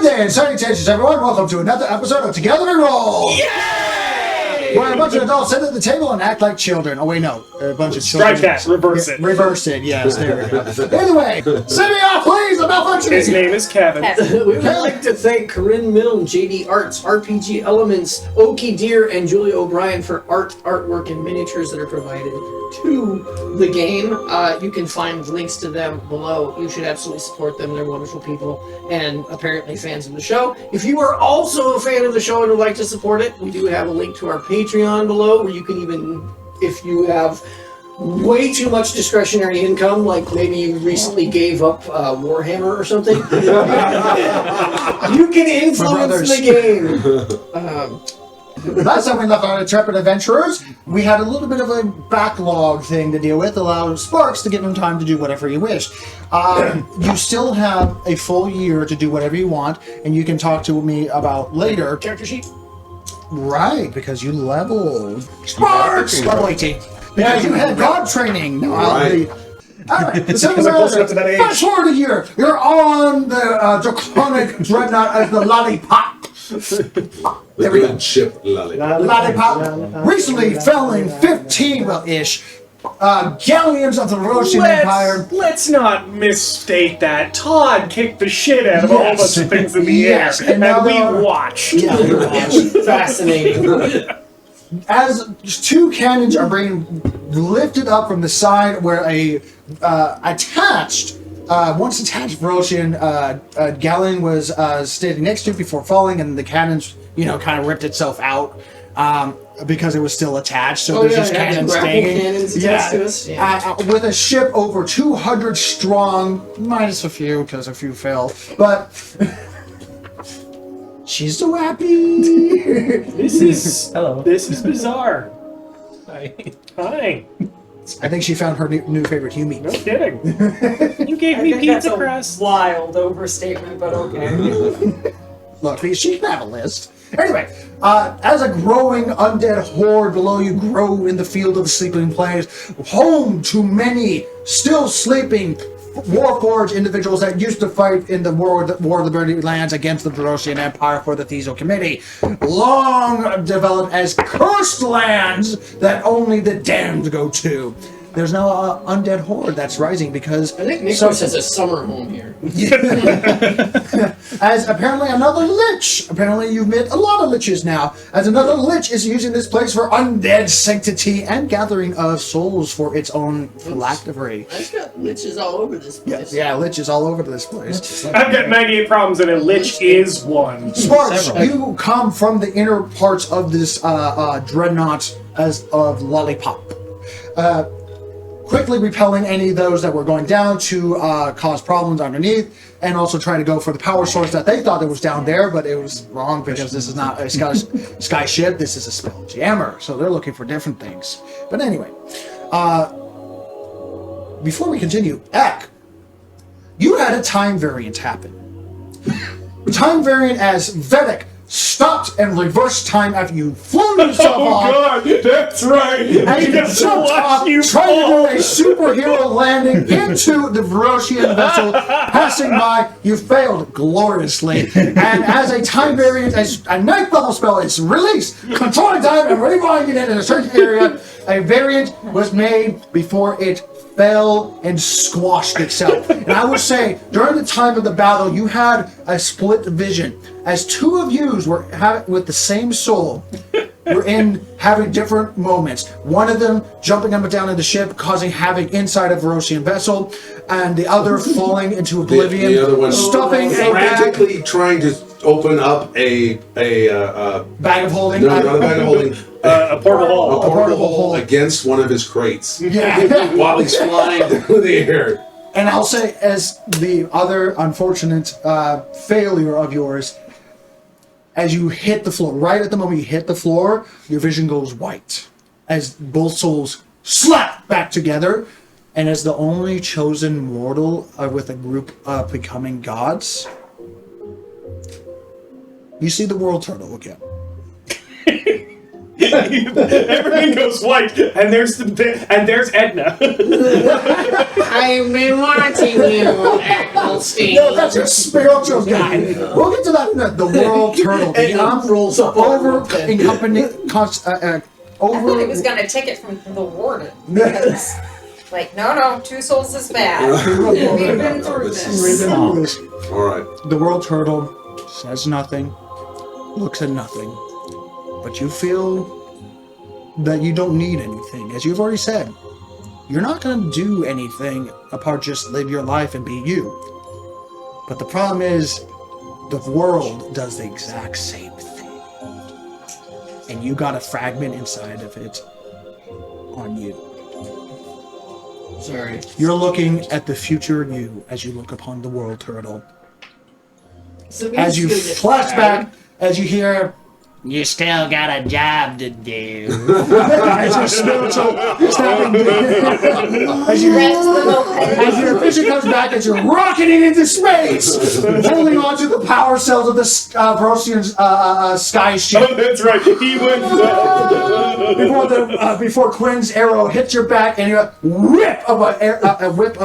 day and salutations, everyone. Welcome to another episode of Togetherwerole. Yay! Where a bunch of adults sit at the table and act like children. Oh, wait, no. A bunch of children. Strike that. Reverse it. Reverse it, yes. There we go. Anyway, send me off, please. I'm malfunctioning. His name is Kevin. We would like to thank Corinne Milne, JD Arts, RPG Elements, Okie Deer, and Julia O'Brien for artwork, and miniatures that are provided to the game. You can find links to them below. You should absolutely support them. They're wonderful people and apparently fans of the show. If you are also a fan of the show and would like to support it, we do have a link to our Patreon below where you can even, if you have way too much discretionary income, like maybe you recently gave up Warhammer or something, you can influence the game. Last time we left our intrepid adventurers, we had a little bit of a backlog thing to deal with, allowing Sparks to give them time to do whatever you wish. You still have a full year to do whatever you want, and you can talk to me about later. Character sheet? Right, because you leveled. Sparks! Level 18. Because you had god training. No, Right. Alright, the Because I'm close enough to that age. fast forward a year. You're on the Draconic Dreadnought as the Lollipop. There we go. Good ship lollipop. Lollipop recently fell in 15, well-ish, galleons of the Roshan Empire. Let's not misstate that. Todd kicked the shit out of a whole Yes. bunch of things in the Yes, air, and now and we there are- watched. Yeah, Fascinating. as two cannons are being lifted up from the side where a once attached Roshan galleon was standing next to it before falling, and the cannons, kind of ripped itself out because it was still attached. So there's just cannons staying. Cannons attached to us. Yeah. With a ship over 200 strong, minus a few because a few fell, but she's so happy. This is Hello. This is bizarre. Hi. Hi. I think she found her new favorite Humi. No kidding. You gave I me think that's pizza a crust. wild overstatement, but okay. Look, she can have a list. Anyway, as a growing undead horde below you grow in the field of the sleeping plains, home to many still sleeping Warforged individuals that used to fight in the War of the Burning Lands against the Roshan Empire for the Thezo Committee, long developed as cursed lands that only the damned go to. There's no undead horde that's rising because I think Nikos has a summer home here. as apparently another lich. Apparently you've met a lot of liches now. As another lich is using this place for undead sanctity and gathering of souls for its own phylactery. I've got liches all over this place. Yeah, liches all over this place. I've got 98 problems and a lich is one. Sparks, Several. you come from the inner parts of this dreadnought as of Lollipop. Quickly repelling any of those that were going down to cause problems underneath, and also trying to go for the power source that they thought that was down there, but it was wrong because this is not a sky ship, this is a spell jammer, so they're looking for different things. But anyway, before we continue, Ek, you had a time variant happen. Time variant as Vedic stopped and reversed time after you flew yourself off. God, that's right. And you jumped off, trying to do a superhero landing into the Verosian vessel, passing by. You failed gloriously. And as a time variant, as a ninth level spell is released, controlling time and rewinding it in a certain area, a variant was made before it fell and squashed itself. And I would say, during the time of the battle, you had a split vision. As two of yous were with the same soul, were having different moments. One of them jumping up and down in the ship, causing havoc inside a Verosian vessel, and the other falling into oblivion, The other one stuffing a bag, frantically trying to open up a bag of holding. no, not a bag of holding. A portable hole. A portable hole. hole against one of his crates Yeah. while he's flying through the air. And I'll say, as the other unfortunate failure of yours, as you hit the floor, right at the moment you hit the floor, your vision goes white. As both souls slap back together, and as the only chosen mortal with a group of becoming gods, you see the world turtle again. Everything goes white, and there's Edna. I've been watching you, Eccleston. No, that's your spiritual guide. We'll get to that in the world turtle. And he rolls up over over encompassing I thought he was gonna take it from the warden. Because, like, no, 2 souls is bad. We've been through this. All right. The world turtle says nothing, looks at nothing, but you feel that you don't need anything. As you've already said, you're not going to do anything apart just live your life and be you. But the problem is, the world does the exact same thing. And you got a fragment inside of it on you. Sorry. You're looking at the future you as you look upon the world turtle. So As you flashback, as you hear, you still got a job to do. As your spiritual snapping, as your vision comes back, as you're rocketing into space, holding on to the power cells of the Prosian sky ship. Oh, that's right. He went. Before Quinn's arrow hits your back, and you whip of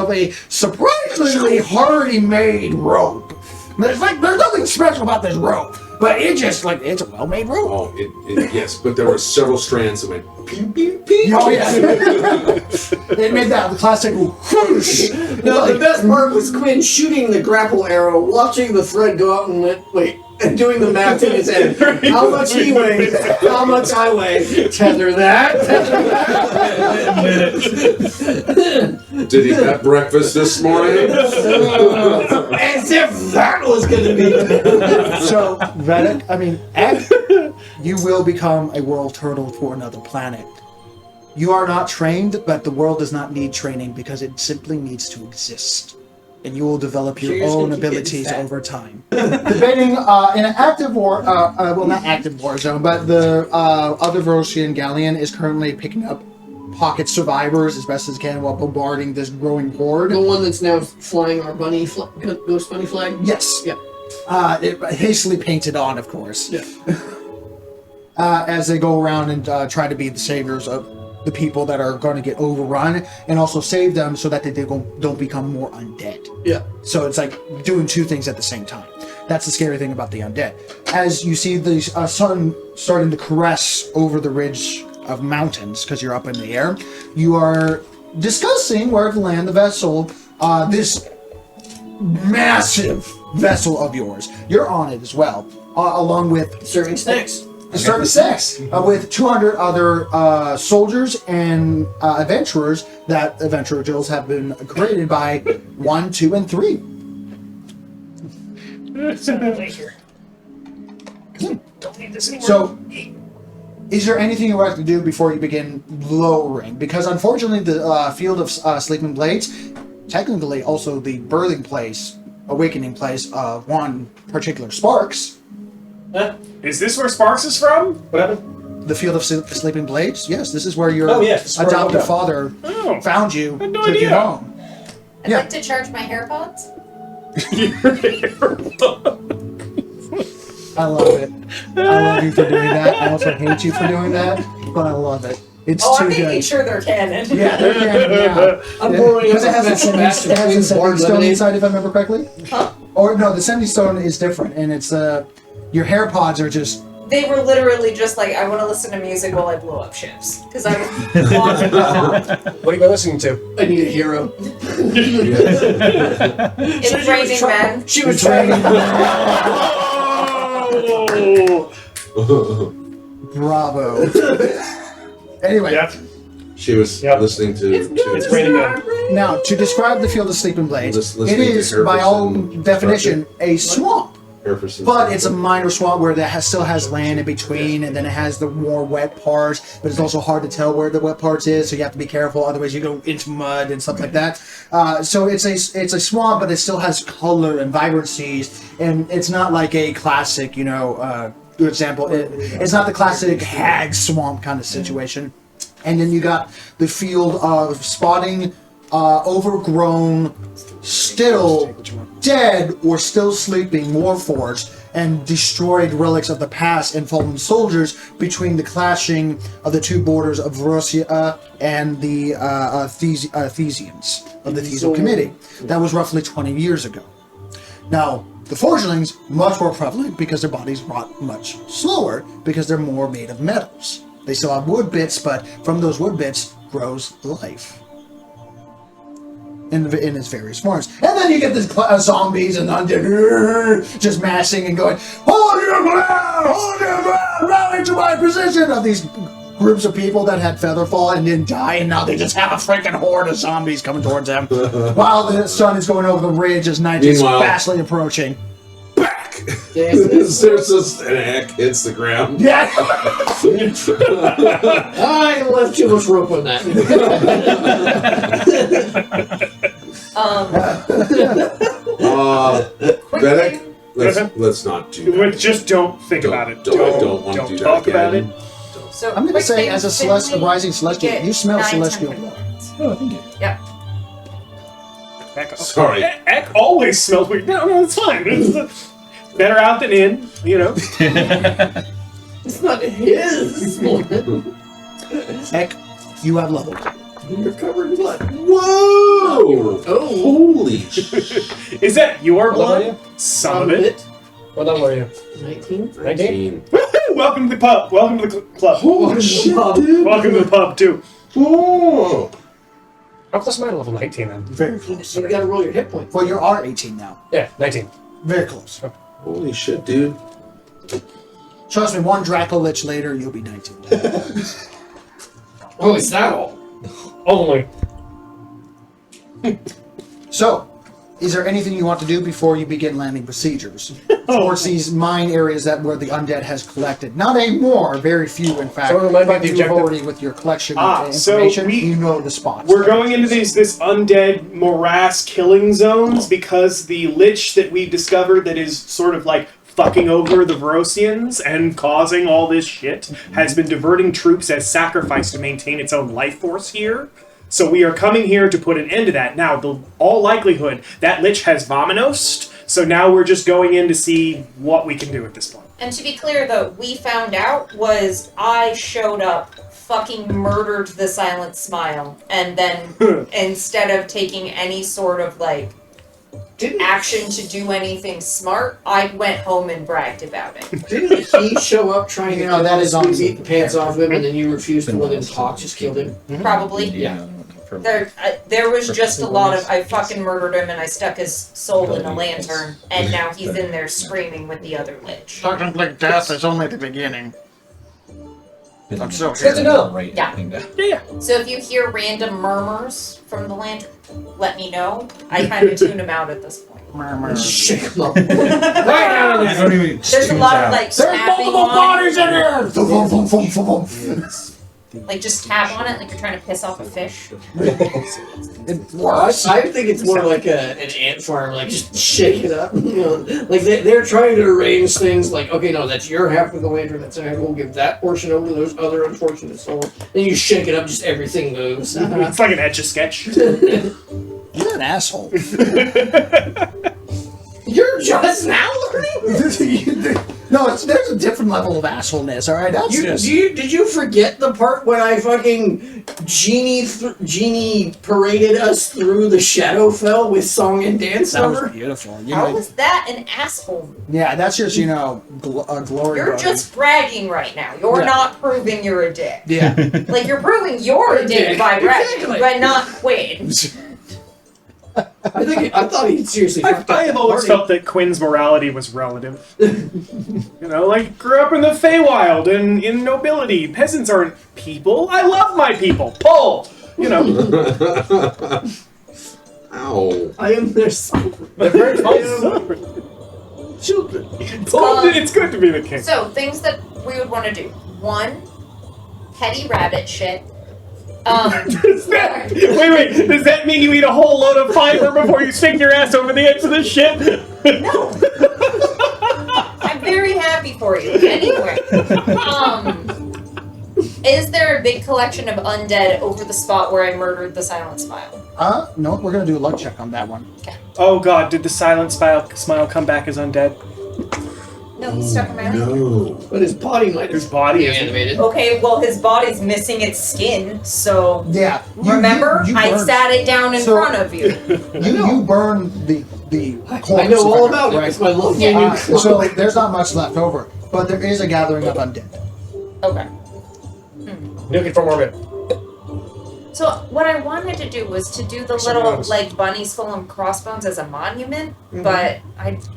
a surprisingly hardy made rope. There's nothing special about this rope, but it's a well-made rope. Oh, yes, but there were several strands that went pew, pew, pew. Oh yeah, it made that classic whoosh. No, the best part was Quinn shooting the grapple arrow, watching the thread go out and doing the math in his head. How much he weighs, how much I weigh. Tether that. Did he have breakfast this morning? As if that was going to be. So, Vedic, Ed, you will become a world turtle for another planet. You are not trained, but the world does not need training because it simply needs to exist. And you will develop your own abilities over time. Debating in an active war, well, not active war zone, but the other Verosian galleon is currently picking up pocket survivors as best as can while bombarding this growing horde. The one that's now flying our ghost bunny flag? Yes. Yeah. It hastily painted on, of course. Yeah. As they go around and try to be the saviors of the people that are going to get overrun, and also save them so that they don't become more undead. Yeah. So it's like doing 2 things at the same time. That's the scary thing about the undead. As you see the sun starting to caress over the ridge of mountains, because you're up in the air, you are discussing where to land the vessel, this massive vessel of yours. You're on it as well, along with Serving snacks. Serving sex with 200 other soldiers and adventurers that adventurer guilds have been created by 1, 2, and 3. Don't need this anymore. So, is there anything you would like to do before you begin lowering? Because unfortunately, the field of Sleeping Blades, technically also the birthing place, awakening place of one particular Sparks. Is this where Sparks is from? What happened? The field of Sleeping Blades? Yes, this is where your Oh, yes, this is where I adoptive woke up. father found you, had no took you idea. home. I'd like to charge my AirPods. I love it. I love you for doing that. I also hate you for doing that, but I love it. It's Oh, too I'm making good. sure they're canon. Yeah, they're canon, yeah. I'm pouring Because it has a a sending stone lemonade. inside, if I remember correctly. Huh? Or no, the sending stone is different, and it's your hair pods are just. They were literally just like, I want to listen to music while I blow up ships. Because I was walking around. What have you been listening to? I need a hero. It's raining men. She was trying to... Bravo. Anyway, Yep. She was Yep. listening to. It's raining men. now to describe the field of Sleeping Blades, Listening it to is by all Herberson definition a swamp. Herberson. But it's a minor swamp where still has land in between, and then it has the more wet parts. But it's also hard to tell where the wet parts is, so you have to be careful. Otherwise, you go into mud and stuff like that. So it's a swamp, but it still has color and vibrancies, and it's not like a classic, good example. It's not the classic hag swamp kind of situation. And then you got the field of spotting overgrown, still dead or still sleeping warforged and destroyed relics of the past and fallen soldiers between the clashing of the two borders of Russia and the Thesians of the Thesian Committee. That was roughly 20 years ago. Now, the forgelings, much more prevalent because their bodies rot much slower because they're more made of metals. They still have wood bits, but from those wood bits grows life. In its various forms. And then you get this zombies and undead just massing and going, hold your ground, rally to my position, of these groups of people that had Featherfall and didn't die, and now they just have a freaking horde of zombies coming towards them while the sun is going over the ridge as night is fastly approaching. Back! There's just an egg hits the ground. Yeah! I left too much rope on that. Vedic, let's not do that. Just don't think about it. Don't want to do that talk about again. it. So I'm going to say, as a rising celestial, get you smell 9 celestial temporary blood. points. Oh, thank you. Yep. Sorry. Ek always smells weird. No, it's fine. It's better out than in, you know. It's not his. Heck, you have leveled. You're covered in blood. Whoa! Oh. Holy shit. Is that your What level are blood? Some of it. What level are you? 19? 19? Woohoo! Welcome to the pub. Welcome to the club. Holy shit, dude. Welcome to the pub too. Whoa! How close am I to level 19 then? Very close. You gotta roll your hit points. Well, you are 18 now. Yeah, 19. Very close. Holy shit, dude. Trust me, one Draco-Lich later, you'll be 19. Oh, is that all? Only. So, is there anything you want to do before you begin landing procedures towards these mine areas that where the undead has collected? Not anymore, very few in fact. So remind me of but the you've objective. already, with your collection of so information, we- you know the spots. We're going into this undead morass killing zones because the lich that we've discovered that is sort of like fucking over the Verosians and causing all this shit has been diverting troops as sacrifice to maintain its own life force here. So we are coming here to put an end to that. Now, all likelihood, that lich has Vominosed, so now we're just going in to see what we can do at this point. And to be clear, though, we found out was I showed up, fucking murdered the Silent Smile, and then instead of taking any sort of, like, action to do anything smart, I went home and bragged about it. Didn't he show up trying to that is on beat the pants off him, and then you refused to let him talk, just killed him? Probably. Yeah. There was just a lot of, I fucking murdered him and I stuck his soul in a lantern, and now he's in there screaming with the other lich. Technically, death is only the beginning. I'm so Good to know. Yeah. So if you hear random murmurs from the lantern, let me know. I kind of tune them out at this point. Shake him up. There's a lot of like There's snapping multiple on bodies in here! like just tap on it like you're trying to piss off a fish. It works. I think it's more like an ant farm, like just shake it up. You know, like they're trying to arrange things like, okay, no, that's your half of the lantern, that's half, we'll give that portion over to those other unfortunate souls. Then you shake it up, just everything moves. It's like an Etch-a-Sketch. You're an asshole. You're just now learning? No, there's a different level of assholeness, alright? That's just... Did you forget the part when I fucking genie paraded us through the Shadowfell with song and dance That was number? beautiful. How is that an asshole? Yeah, that's just, you know, a glory You're button. just bragging right now. You're Yeah. not proving you're a dick. Yeah. Like you're proving you're a dick by bragging, Exactly. but not Quinn. I thought he seriously. I have always felt that Quinn's morality was relative. You know, like, grew up in the Feywild and in nobility. Peasants aren't people. I love my people. Pull! You know. Ow. I am their son. They're very close. Children. It's good to be the king. So things that we would want to do. 1, petty rabbit shit. Does that, wait, does that mean you eat a whole load of fiber before you stick your ass over the edge of the ship? No. I'm very happy for you. Anyway, is there big collection of undead over the spot where I murdered the Silent Smile? No, we're gonna do a luck check on that one. Oh god, did the silent smile come back as undead? No, he's stuck in my leg. No. But his body might His have body been is animated. Okay, well, his body's missing its skin, so. Yeah. Remember? You I burned- sat it down in So- front of you. You burn the corpse. I know all if about it. right? It's my love Yeah. game. So there's not much left over, but there is a gathering of undead. Okay. Looking for more of it. So what I wanted to do was to do the Some little bones. like bunny skull and crossbones as a monument, but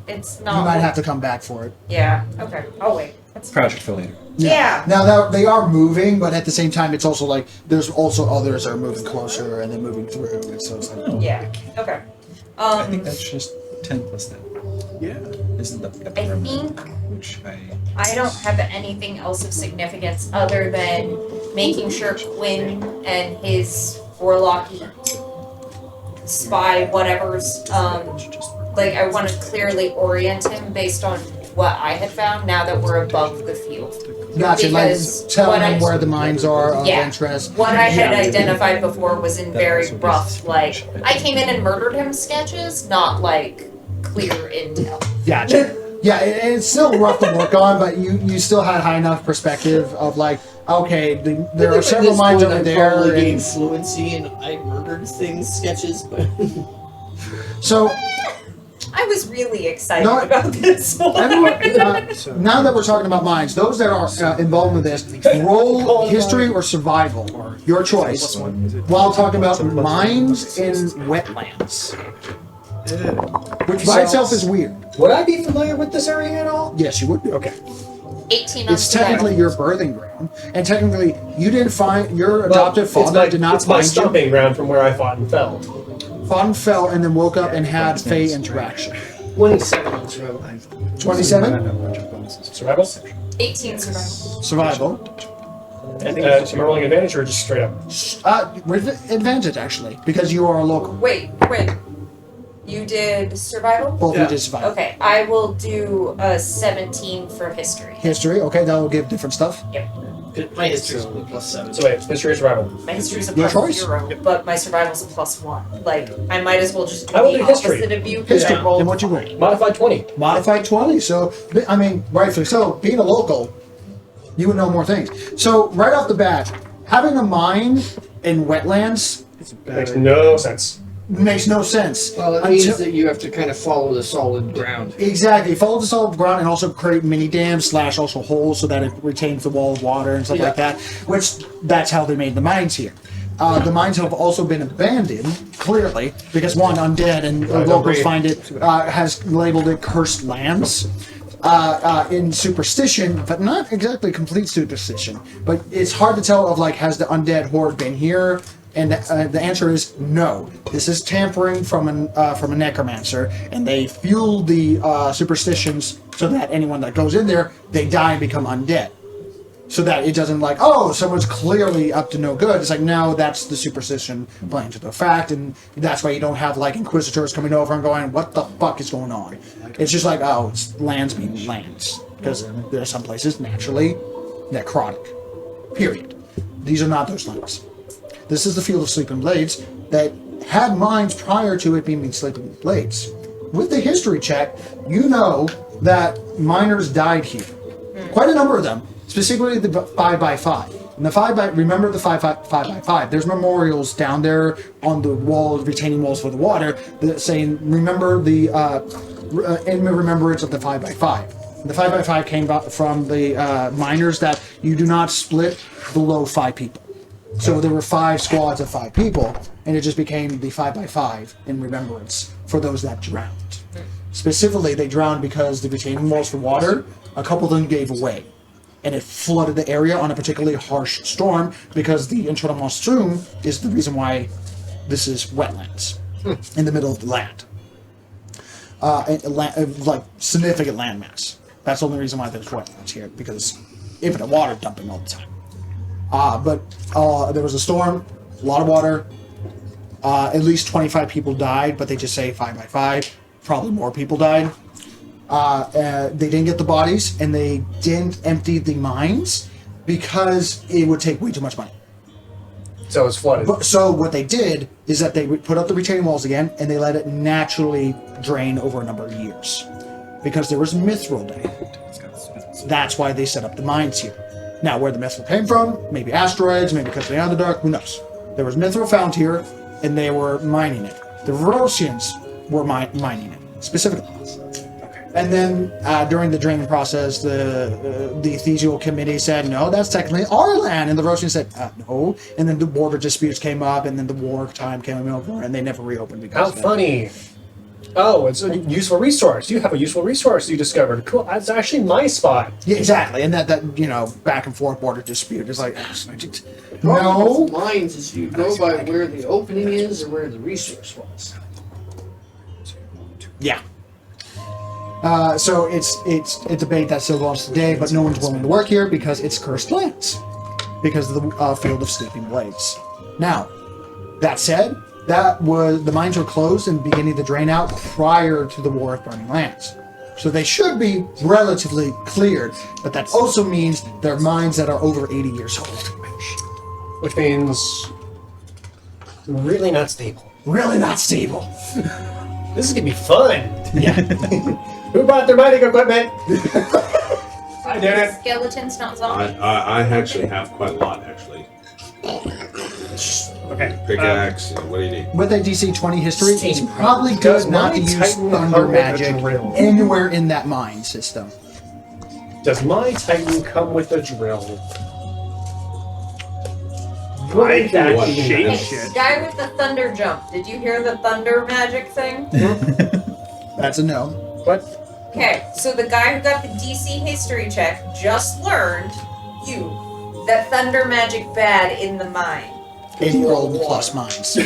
it's not. You might have to come back for it. Yeah. Okay. I'll wait. That's Project for later. Yeah. Now they are moving, but at the same time, it's also like there's also others that are moving closer and then moving through, and so it's like Yeah. Okay. I think that's just 10 plus that. Yeah. Isn't that the I remedy? think Which I don't have anything else of significance other than making sure Quinn and his warlocky spy whatever's like I want to clearly orient him based on what I had found now that we're above the field. gotcha. Like Because telling what them I- where the mines are of Yeah. interest. What I had Yeah. identified before was in That very also rough, is- like I came in and murdered him sketches, not like clear intel. Gotcha. Yeah, it's still rough to work on, but you still had high enough perspective of like, okay, there are several mines over there. Probably gained And fluency and I murdered things sketches, but so I was really excited No, about this one. everyone, now that we're talking about mines, those that are involved with this, roll history or survival, your choice. While talking about mines in wetlands, which by itself is weird. Would I be familiar with this area at all? Yes, you would be. Okay. 18 on It's technically survival. your birthing ground, and technically you didn't find your adoptive father did not It's my find you. stomping ground from where I fought and fell. Fun fell and then woke up and had Fey interaction. 27 on survival. 27 Survival? 18 survival. survival. Am I rolling advantage or just straight up? With advantage actually, because you are a local. Wait. You did survival? Both of you did survival. Okay, I will do a 17 for history. History, okay, that will give different stuff. My history is only +7. So wait, history or survival? My history's a Your plus choice. 0, but my survival's a +1. Like, I might as well just do I will the do history. opposite of you because History. I rolled And what you roll? fine. Modified 20. Modified 20. So, I mean, rightfully so. Being a local, you would know more things. So, right off the bat, having a mine in wetlands Makes no sense. makes no sense. Well, it means that you have to kind of follow the solid ground. Exactly. Follow the solid ground and also create mini dams / also holes so that it retains the wall of water and stuff like that. Which that's how they made the mines here. The mines have also been abandoned, clearly, because one, undead and locals agree. find it, has labeled it cursed lands. In superstition, but not exactly complete superstition. But it's hard to tell of like, has the undead horde been here? And the answer is no. This is tampering from a necromancer, and they fuel the superstitions so that anyone that goes in there, they die and become undead. So that it doesn't like, oh, someone's clearly up to no good. It's like, no, that's the superstition playing to the fact, and that's why you don't have like inquisitors coming over and going, what the fuck is going on? It's just like, oh, it's lands mean lands. Because there are some places naturally necrotic. Period. These are not those lands. This is the Field of Sleeping Blades that had mines prior to it being Sleeping Blades. With the history check, you know that miners died here. Quite a number of them, specifically the 5x5. And the 5x, remember the 5x5. There's memorials down there on the wall, retaining walls for the water, that saying, remember the, in remembrance of the 5x5. The 5x5 came from the miners that you do not split below 5 people. So there were 5 squads of 5 people, and it just became the 5x5 in remembrance for those that drowned. Specifically, they drowned because the retaining walls for water, a couple of them gave away. And it flooded the area on a particularly harsh storm because the internal monsoon is the reason why this is wetlands in the middle of the land. Like significant landmass. That's the only reason why there's wetlands here, because infinite water dumping all the time. But there was a storm, a lot of water. At least 25 people died, but they just say 5x5. Probably more people died. They didn't get the bodies, and they didn't empty the mines because it would take way too much money. So it's flooded. So what they did is that they would put up the retaining walls again, and they let it naturally drain over a number of years. Because there was mithril there. That's why they set up the mines here. Now, where the mithril came from, maybe asteroids, maybe because of the Underdark, who knows? There was mithril found here, and they were mining it. The Verosians were mining it, specifically. And then during the draining process, the Ecclesial Committee said, no, that's technically our land. And the Verosians said, no. And then the border disputes came up, and then the war time came over, and they never reopened because How of that. funny. Oh, it's a useful resource. You have a useful resource you discovered. Cool. That's actually my spot. Yeah, exactly. And that back and forth border dispute is like, Problem no. with mines is you go by where the opening is or where the resource was. Yeah. So it's a debate that still goes today, but no one's willing to work here because it's cursed lands, because of the field of sleeping blades. Now, that said, the mines were closed and beginning to drain out prior to the War of Burning Lands. So they should be relatively cleared, but that also means they're mines that are over 80 years old. Which means really not stable. Really not stable. This is gonna be fun. Yeah. Who bought their mining equipment? I did it. Skeletons, not zombies. I actually have quite a lot, actually. Okay. Pickaxe, what do you need? With a DC 20 history, it's Steam. probably Does good not to my use Titan thunder come with a magic drill? anywhere in that mine system. Does my Titan come with a drill? I can What? shape Hey, shit. guy with the thunder jump. Did you hear the thunder magic thing? That's a no. What? Okay, so the guy who got the DC history check just learned that thunder magic bad in the mine. 80-year-old plus mines.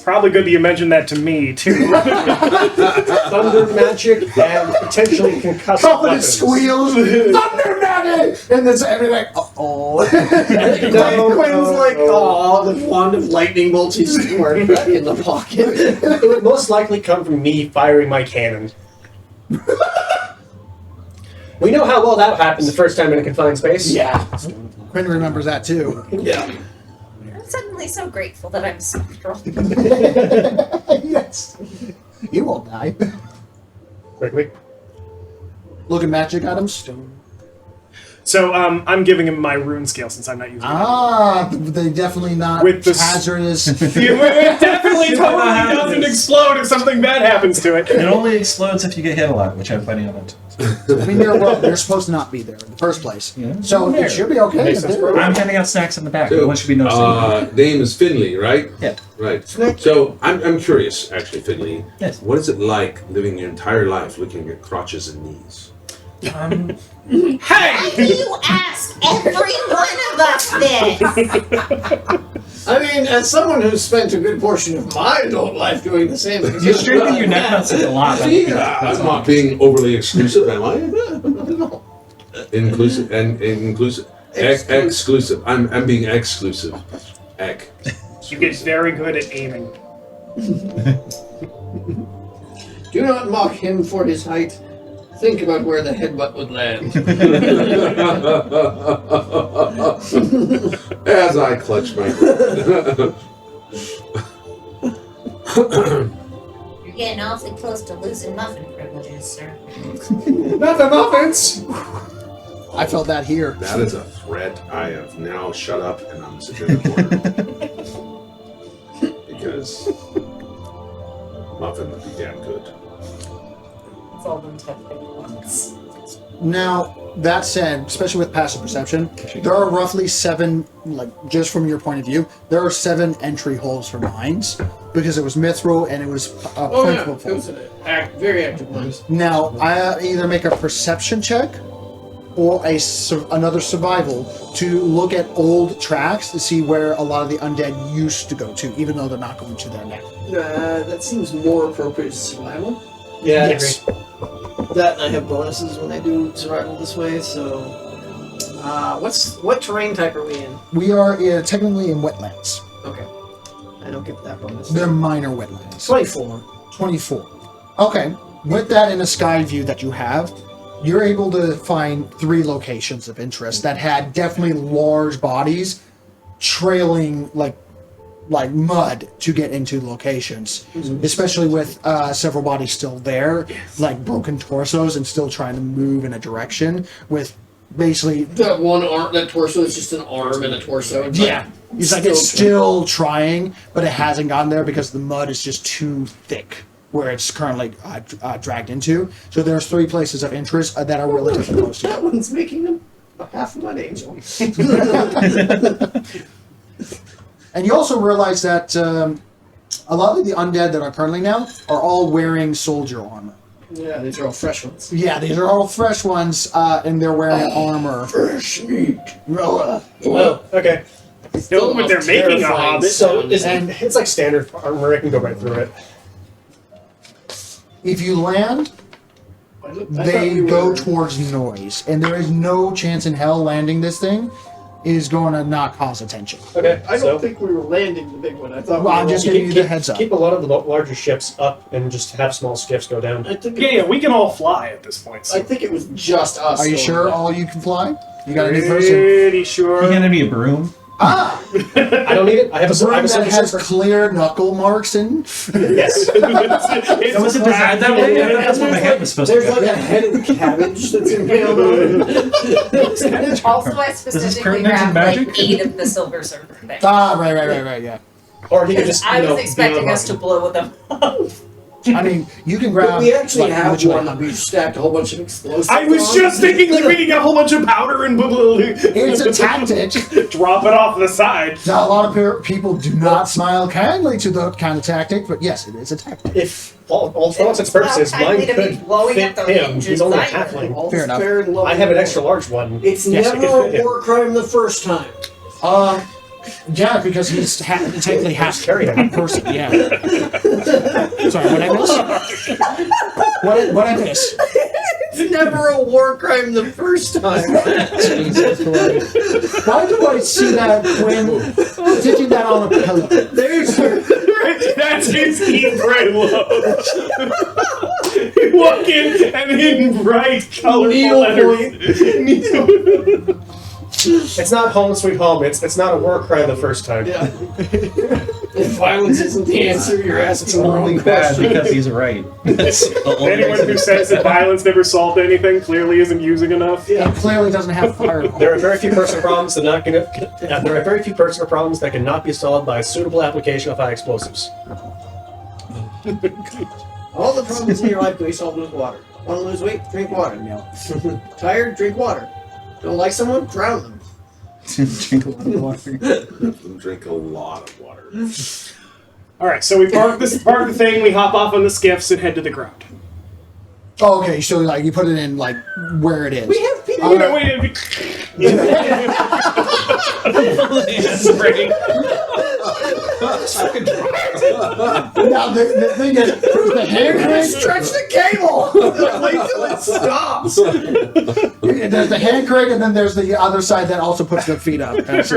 Probably good that you mentioned that to me, too. Thunder magic and potentially concussive Confident weapons. squeals. Thunder magic! And then everything like, uh-oh. Quinn's like, oh, the wand of lightning bolts he's wearing back in the pocket. It would most likely come from me firing my cannon. We know how well that happened the first time in a confined space. Yeah. Quinn remembers that too. Yeah. I'm suddenly so grateful that I'm spectral. Yes. You won't die. Quickly. Look at magic items. So I'm giving him my rune scale since I'm not using it. They definitely not With the hazardous. It definitely totally doesn't explode if something bad happens to it. It only explodes if you get hit a lot, which I'm finding out. I mean, they're supposed to not be there in the first place. Yeah. So it should be okay. Makes if sense. they're- I'm handing out snacks in the back. So, One should be noticing. name is Finley, right? Yeah. Right. So I'm curious, actually, Finley. Yes. What is it like living your entire life looking at crotches and knees? Why do you ask every one of us this? I mean, as someone who's spent a good portion of my adult life doing the same thing. You straighten your neck nuts a lot. I'm not being overly exclusive, am I? Inclusive and inclusive. Exclusive. I'm being exclusive. You get very good at aiming. Do not mock him for his height. Think about where the headbutt would land. As I clutch my. You're getting awfully close to losing muffin privileges, sir. Not the muffins! I felt that here. That is a threat. I have now shut up and I'm sitting in the corner. Because muffin would be damn good. It's all them tough ones. Now, that said, especially with passive perception, there are roughly 7, like, just from your point of view, there are 7 entry holes for mines, because it was mithril and it was Oh yeah, plentiful. it was very active ones. Now, I either make a perception check or another survival to look at old tracks to see where a lot of the undead used to go to, even though they're not going to there now. That seems more appropriate to survival. Yeah, I Yes. agree. That and I have bonuses when I do survival this way, so... what terrain type are we in? We are technically in wetlands. Okay. I don't get that bonus. They're minor wetlands. 24. 24. Okay. With that in a sky view that you have, you're able to find 3 locations of interest that had definitely large bodies trailing like mud to get into locations, especially with several bodies still there, like broken torsos and still trying to move in a direction with basically That one arm, that torso is just an arm and a torso. It's it's like it's still trying, but it hasn't gotten there because the mud is just too thick where it's currently dragged into. So there's 3 places of interest that are relatively close to That one's making them a half mud angel. And you also realize that a lot of the undead that are currently now are all wearing soldier armor. Yeah, these are all fresh ones. Yeah, these are all fresh ones, and they're wearing armor. Fresh meat. Oh, okay. No, but they're making a hobbit. So it's like standard armor. I can go right through it. If you land, they go towards noise, and there is no chance in hell landing this thing is going to not cause attention. Okay, I don't think we were landing the big one. I thought Well, I'm we were just giving you the heads up. Keep a lot of the larger ships up and just have small skiffs go down. I think Yeah, we can all fly at this point. So. I think it was just us. Are you going sure down. all you can fly? You got a new person? Pretty sure. You gonna be a broom? Ah! I don't need it. I have The I have broom a that has surfer. clear knuckle marks and... Yes. Was it designed that way? That's what my head was supposed to There's be. like a headed cabbage that's impaled on it. Also, I specifically pertinent in grabbed like magic? 8 of the silver surfer things. Ah, right, yeah. Or he could just. I was be expecting on us to blow them up. I mean, you can grab... But we actually like, have literally one that we've stacked a whole bunch of explosives. I was on. just thinking like we can get a whole bunch of powder and It's a tactic. drop it off the side. Now, a lot of people do not smile kindly to the kind of tactic, but yes, it is a tactic. If all for all intents and purposes, It's not mine kindly to be could blowing fit up the him. ranges He's only a either. halfling. All Fair enough. fair and lovely. I have an extra large one. It's Yes, it never could fit a him. war crime the first time. Yeah, because he's technically half carry him. person. Yeah. Sorry, what I miss? What I miss? It's never a war crime the first time. Jesus Christ. Why do I see that when sitting that on a pillow? There's That's his eat, pray, love. You walk in and in bright, colorful letters. Needle. It's not home sweet home. It's not a war crime the first time. yeah. If violence isn't the answer, you're asking the Only wrong bad question. because he's right. Anyone who says that violence never solved anything clearly isn't using enough. He clearly doesn't have fireball. There are very few personal problems that there are very few personal problems that cannot be solved by a suitable application of high explosives. All the problems in your life can be solved with water. Want to lose weight? Drink water. Tired? Drink water. Don't like someone? Drown them. Drink a lot of water. Drink a lot of water. All right, so we park the thing. We hop off on the skiffs and head to the ground. Oh, okay, so like you put it in like where it is. We have people. You know, Now the thing is, there's the hand crank. Stretch the cable! Wait till it stops! There's the hand crank, and then there's the other side that also puts the feet up. and I've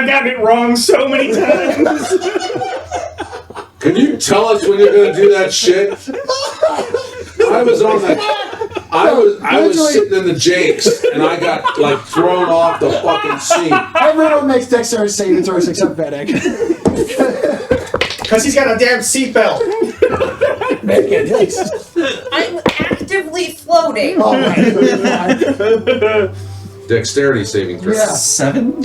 gotten it wrong so many times. Can you tell us when you're gonna do that shit? I was on the. I was sitting in the Jakes and I got like thrown off the fucking seat. Everyone makes dexterity saving throws except Vedic. Because he's got a damn seatbelt. Make it. Yes. I'm actively floating. Oh, right. Dexterity saving throw. Yeah. 7?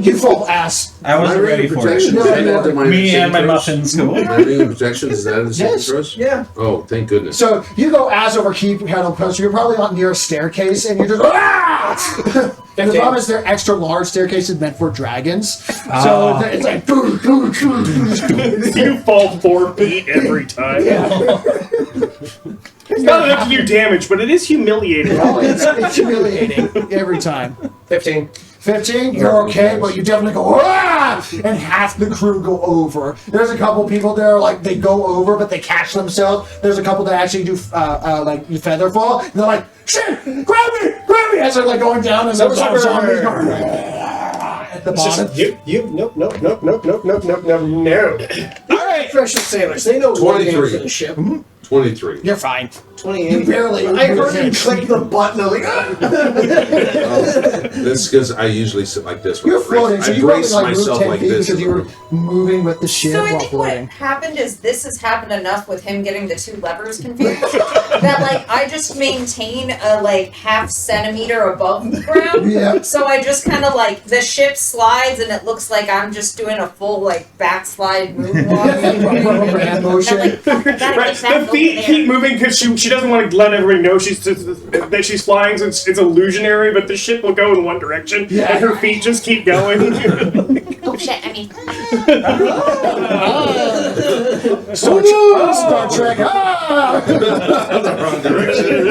You fall ass. I wasn't ready for it. No, you are. Me and my muffins go. My ring projections, is that in the saving Yes. throws? Yeah. Oh, thank goodness. So you go ass over key pedal post. You're probably not near a staircase, and you're just ah! And the problem is they're extra large staircases meant for dragons. So it's like You fall 4 feet every time. It's not enough to do damage, but it is humiliating. Oh, it's humiliating every time. 15. 15, you're okay, but you definitely go, ah! And half the crew go over. There's a couple people there, like, they go over, but they catch themselves. There's a couple that actually do, like, feather fall. And they're like, shit, grab me! As they're, like, going down, and there's zombies going, at the It's bottom. just, nope. All right. Professional sailors, they know what 23. for the ship. 23. You're fine. 28. You barely. I heard him click the button. I was like, That's because I usually sit like this. You're floating, so I you brace probably like moved myself 10 like feet this. because you were moving with the ship So I while think floating. what happened is this has happened enough with him getting the two levers confused that like I just maintain a like half centimeter above the ground. Yeah. So I just kind of like the ship slides and it looks like I'm just doing a full like backslide moonwalk. Rubber hand motion. I'm like, fuck, I gotta Right, get back the feet over keep there. moving because she doesn't want to let everybody know that she's flying, so it's illusionary, but the ship will go in one direction, Yeah. and her feet just keep going. Oh shit! I mean, Star Trek. Ah! Wrong direction.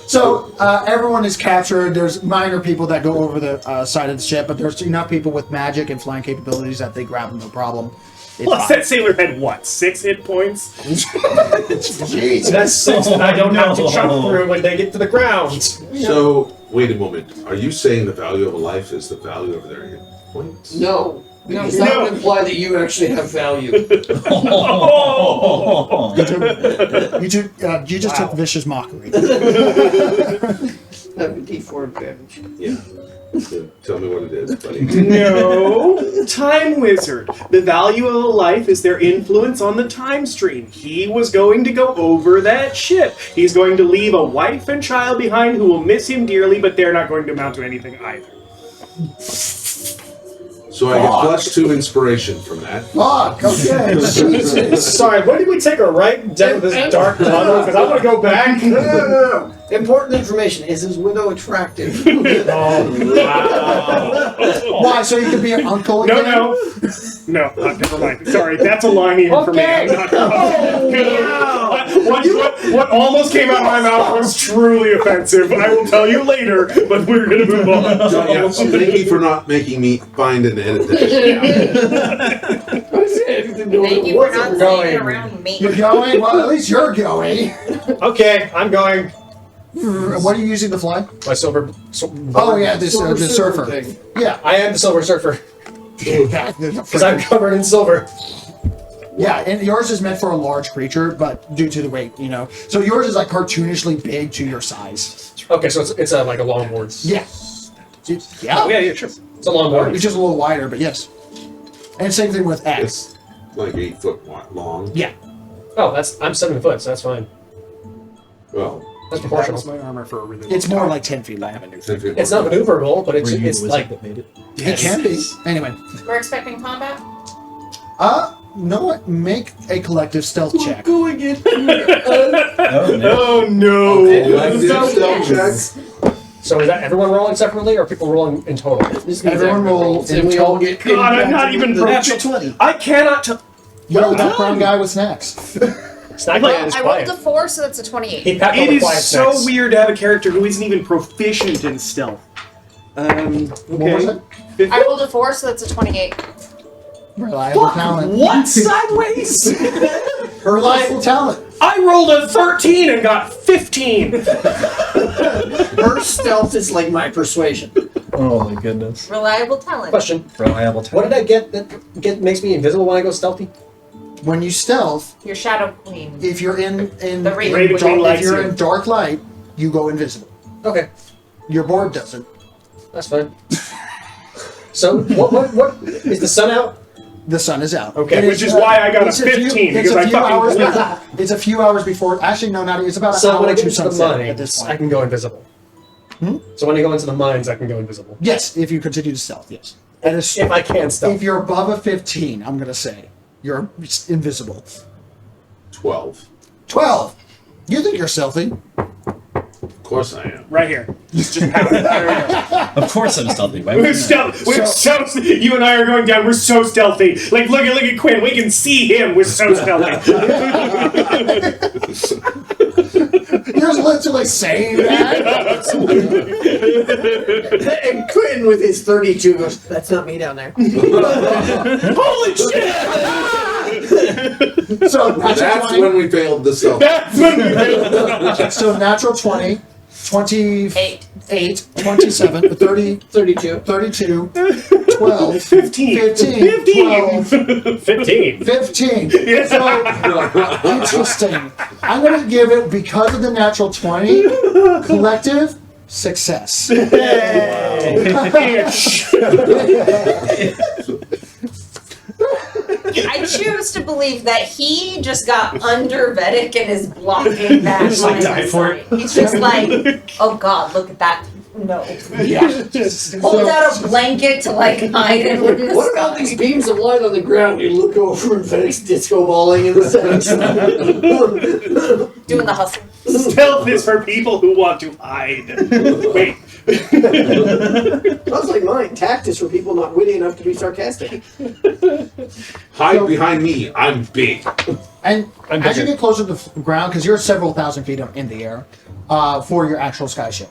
So everyone is captured. There's minor people that go over the side of the ship, but there's enough people with magic and flying capabilities that they grab them, no problem. It's Plus, fine. that sailor had what, 6 hit points? Jeez. That's 6 that I don't have to jump through when they get to the ground. So, wait a moment. Are you saying the value of a life is the value of their hit points? no. Because that would imply that you actually have value. Oh! You just took vicious mockery. That would be D4 advantage. Yeah. So, tell me what it is, buddy. No, Time Wizard. The value of a life is their influence on the time stream. He was going to go over that ship. He's going to leave a wife and child behind who will miss him dearly, but they're not going to amount to anything either. So I get +2 inspiration from that. Fuck, okay. Jesus. Sorry, when did we take a right down this dark tunnel? Because I want to go back. No. Important information. Is his widow attractive? Why, so you could be an uncle again? No, never mind. Sorry, that's a line even for me. Okay. What almost came out of my mouth was truly offensive. I will tell you later, but we're going to move on. So, yeah, so thank you for not making me find and edit that. thank you for not saying it around me. You're going? Well, at least you're going. Okay, I'm going. What are you using to fly? My silver. Oh, yeah, the Silver surfer. thing. Yeah. I am the Silver Surfer because I'm covered in silver. Yeah, and yours is meant for a large creature, but due to the weight, you know. So yours is like cartoonishly big to your size. Okay, so it's like a longboard. Yeah. Yeah. Oh, yeah, sure. It's a longboard. It's just a little wider, but yes. And same thing with X. It's like 8 foot long. Yeah. Oh, I'm 7 foot, so that's fine. Well, That's That proportional. was my armor for a really It's long more time. like 10 feet long. It's not maneuverable, but it's like that made it. It can be. Anyway. We're expecting combat. No, what? Make a collective stealth check. Oh, no. Oh no! collective stealth check. So is that everyone rolling separately, or people rolling in total? This means Everyone roll and we all get God, I'm not even Natural 20. I cannot tell. You're the background guy with snacks. Snack Man is I rolled quiet. a 4, so that's a 28. He packed all It the is quiet so snacks. weird to have a character who isn't even proficient in stealth. Okay. What was it? I rolled a 4, so that's a 28. Reliable talent. What? Sideways? Reliable talent. I rolled a 13 and got 15. Her stealth is like my persuasion. Oh my goodness. Reliable talent. Question: Reliable what did I get that makes me invisible when I go stealthy? When you stealth, Your shadow queen. if you're in The Raven Queen dark, if lights you're you. in dark light, you go invisible. Okay, Your board doesn't. that's fine. So what is the sun out? The sun is out. Okay, It which is why I got a it's 15, it's because a I few fucking hours blinked. before, it's a few hours before. Actually, no, not. It's about an So hour when I to get into the sunset at this mines, I point. can go invisible. So when I go into the mines, I can go invisible. Yes, if you continue to stealth. Yes. And it's- If I can stealth. if you're above a 15, I'm gonna say you're invisible. 12. 12. You think you're stealthy? Of course I am. Right here. Just pound it. There we go. Of course I'm stealthy. Why We're wouldn't I? stealthy. You and I are going down. We're so stealthy. Like, look at Quinn. We can see him. We're so stealthy. You're literally saying that. And Quentin with his 32 goes, that's not me down there. Holy shit! So natural That's 20. when we failed the stealth. That's when we So natural 20. 28, 27, 30, 32. 32, 12, 15. 15, 12, 15. 15. So, interesting. I'm going to give it, because of the natural 20, collective success. I choose to believe that he just got under Vedic and is blocking that Just, like, line die of for sight. He's just like, oh god, look at that. No. Yeah. Hold out a blanket to like hide him. What about these beams of light on the ground? You look over and Fenix disco balling in the center. Doing the hustle. Stealth is for people who want to hide. Wait. Sounds like mine. Tact is for people not witty enough to be sarcastic. Hide behind me. I'm big. And I'm as you bigger. get closer to the ground, because you're several thousand feet up in the air for your actual sky ship.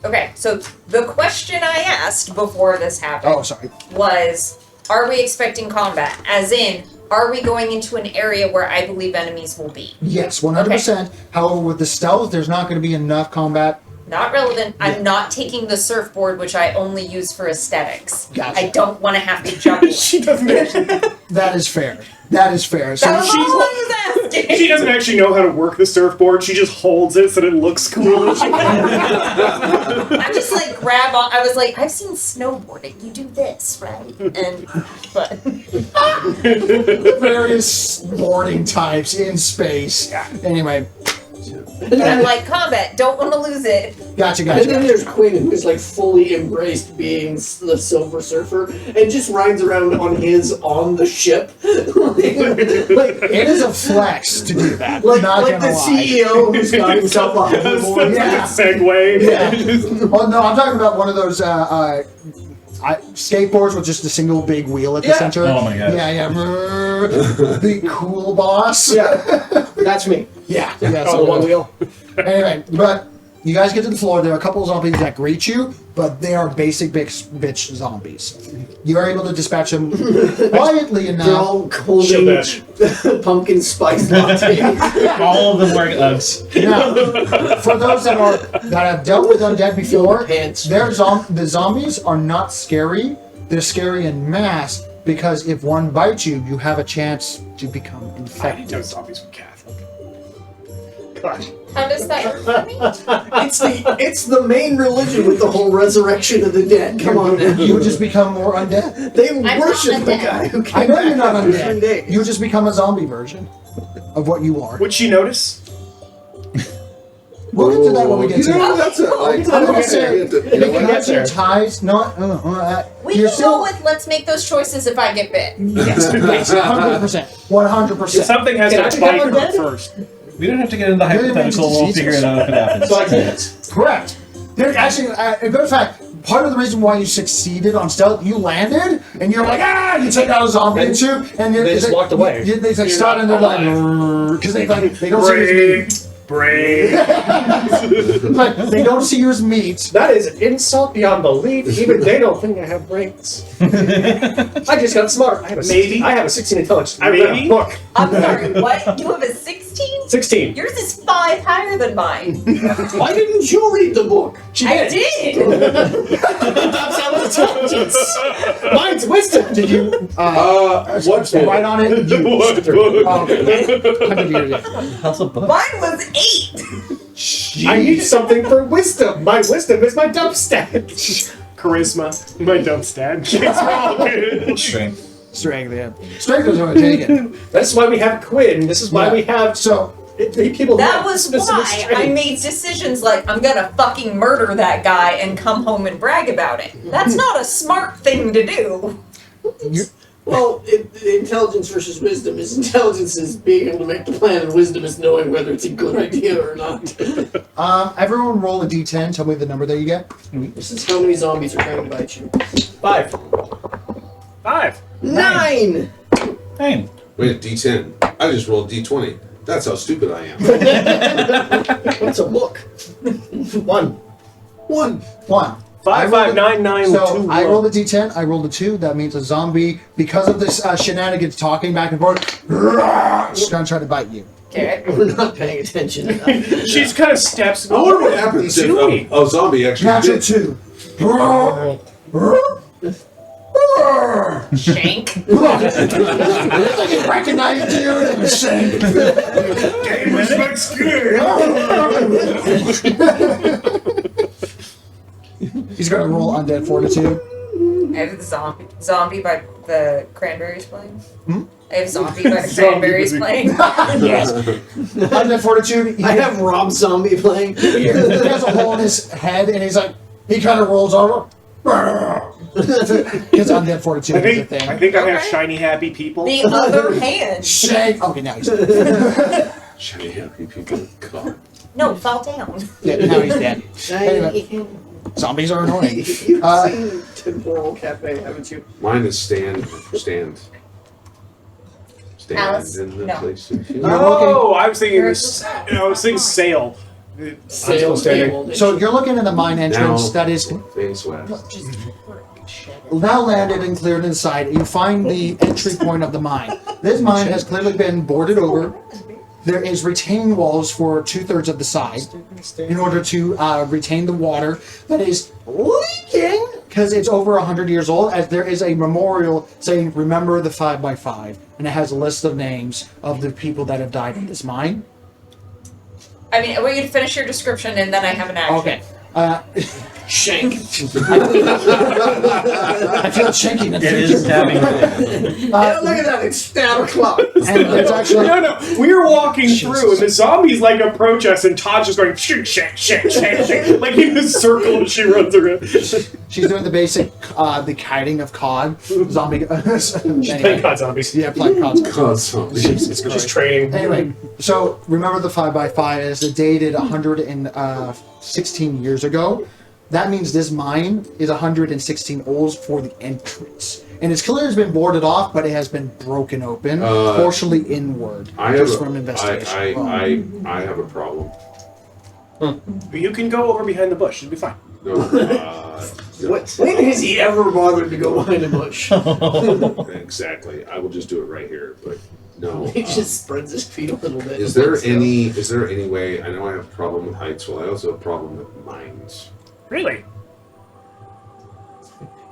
Okay, so the question I asked before this happened Oh, sorry. was, are we expecting combat? As in, are we going into an area where I believe enemies will be? Yes, 100%. However, with the stealth, there's not going to be enough combat. Not relevant. I'm not taking the surfboard, which I only use for aesthetics. Gotcha. I don't want to have to juggle. She doesn't actually. That is fair. That is fair. So That's all I was asking. She doesn't actually know how to work the surfboard. She just holds it so that it looks cool. I just like grab on. I was like, I've seen snowboarding. You do this, right? And but various boarding types in space. Anyway, but I'm like, combat. Don't want to lose it. gotcha. And then there's Quinn, who's like fully embraced being the Silver Surfer and just rides around on the ship. like, It is a flex to do that. like not the gonna lie. CEO who's got himself a hoverboard. Yeah. Segue. Yeah. Oh no, I'm talking about one of those skateboards with just a single big wheel at the Yeah. center. Oh my gosh. Yeah. The cool boss. Yeah, that's me. Yeah. Oh, the one wheel. Anyway, but you guys get to the floor. There are a couple of zombies that greet you, but they are basic bitch zombies. You are able to dispatch them quietly They're enough. all holding pumpkin spice lattes. All of them wearing Uggs. Now, for those that have dealt with undead before, Pants. the zombies are not scary. They're scary in mass because if one bites you, you have a chance to become I infected. don't zombies with Catholic. Gosh. How does that work? It's the main religion with the whole resurrection of the dead. Come on now. You just become more undead. They not worship the undead. guy who I came know back you're not after 3 undead. days. You just become a zombie version of what you are. Would she notice? We'll get to that when we get to that. That's it. Like, I'm gonna say, you know if you what? get your ties, not We you're can still go with let's make those choices if I get bit. yes, 100%, 100%. Something has Can I to become bite her undead? first. We don't have to get into the You're the hypothetical. We'll Jesus. figure it out if it happens. So I can't. Correct. There's actually, a good fact, part of the reason why you succeeded on stealth, you landed, and you're like, you take out a zombie and shoot, and They just walked away. They like You're start and they're not like, because they don't see you as meat. Brave. Like, they don't see you as meat. That is an insult beyond belief. Even they don't think I have brains. I just got smarter. I have a 16 intelligence. I read a Maybe. book. I'm sorry, what? You have a 16? 16. Yours is 5 higher than mine. Why didn't you read the book? I did! Intelligence. Mine's wisdom. Did you, What's right on it? You, What book? I did hear you. How's a book? Mine was 8! I need something for wisdom. My wisdom is my dump stat. Charisma. My dump stat. It's all good. Strength. Strength, yeah. Strength is what I take it. That's why we have Quinn. This is why Yeah. we have So, people. who That have was specific why I strength. made decisions like, I'm gonna fucking murder that guy and come home and brag about it. That's not a smart thing to do. Well, intelligence versus wisdom is intelligence is being able to make the plan, and wisdom is knowing whether it's a good idea or not. everyone roll a d10. Tell me the number that you get. This is how many zombies are trying to bite you. 5. 5. 9! Hey. Wait, D10. I just rolled D20. That's how stupid I am. What's a book? 1. 1. 1. 5, 5, 9, 9, So 2, I rolled a d10, I rolled a 2. That means a zombie, because of this shenanigans talking back and forth, is going to try to bite you. Okay. We're not paying attention enough. She just kind of steps. I wonder what happens if a zombie actually Natural bit. 2. Shank. I recognize you and shank. Game respects good. He's gonna roll undead fortitude. I have the zombie by the Cranberries playing. I have zombie by the Zombie Cranberries music. playing. Yes. Undead fortitude. I have Rob Zombie playing. He has a hole in his head, and he's like, he kind of rolls over. Because undead fortitude I is a think thing. I have Okay. shiny happy people. The other hand. Shank. Okay, now he's Shiny happy people. God. No, fall down. now he's dead. Anyway, zombies are annoying. You've seen Temporal Cafe, haven't you? Mine is stand Alice? in the No. place of you. Oh, I was thinking Yours this. I was thinking sail. Sail standing. So you're looking at the mine entrance Now- that is Face west. now landed and cleared inside. You find the entry point of the mine. This mine has clearly been boarded over. There is retaining walls for 2/3 of the side in order to retain the water that is leaking because it's over 100 years old. As there is a memorial saying "Remember the 5x5," and it has a list of names of the people that have died in this mine. I mean, we can finish your description and then I have an action. Okay. Shank. I feel shaking. It is stabbing. Look at that, it's stab o'clock. And there's actually No. We were walking through, and the zombies like approach us, and Todd's just going shake, shake, shake, shake, shake, like in a circle as she runs around. she's doing the basic the kiting of cod zombie. Playing Anyway, COD zombies. yeah, playing cod. God, zombie. It's just training. Anyway, so remember the 5x5 is dated 116 years ago. That means this mine is 116 old for the entrance. And its clear has been boarded off, but it has been broken open, partially inward, I have just a, from investigation. I have a problem. You can go over behind the bush; it'll be fine. No, When has he ever bothered to go behind a bush? exactly. I will just do it right here. But no. He just spreads his feet a little bit. Is there any way? I know I have a problem with heights. Well, I also have a problem with mines. Really?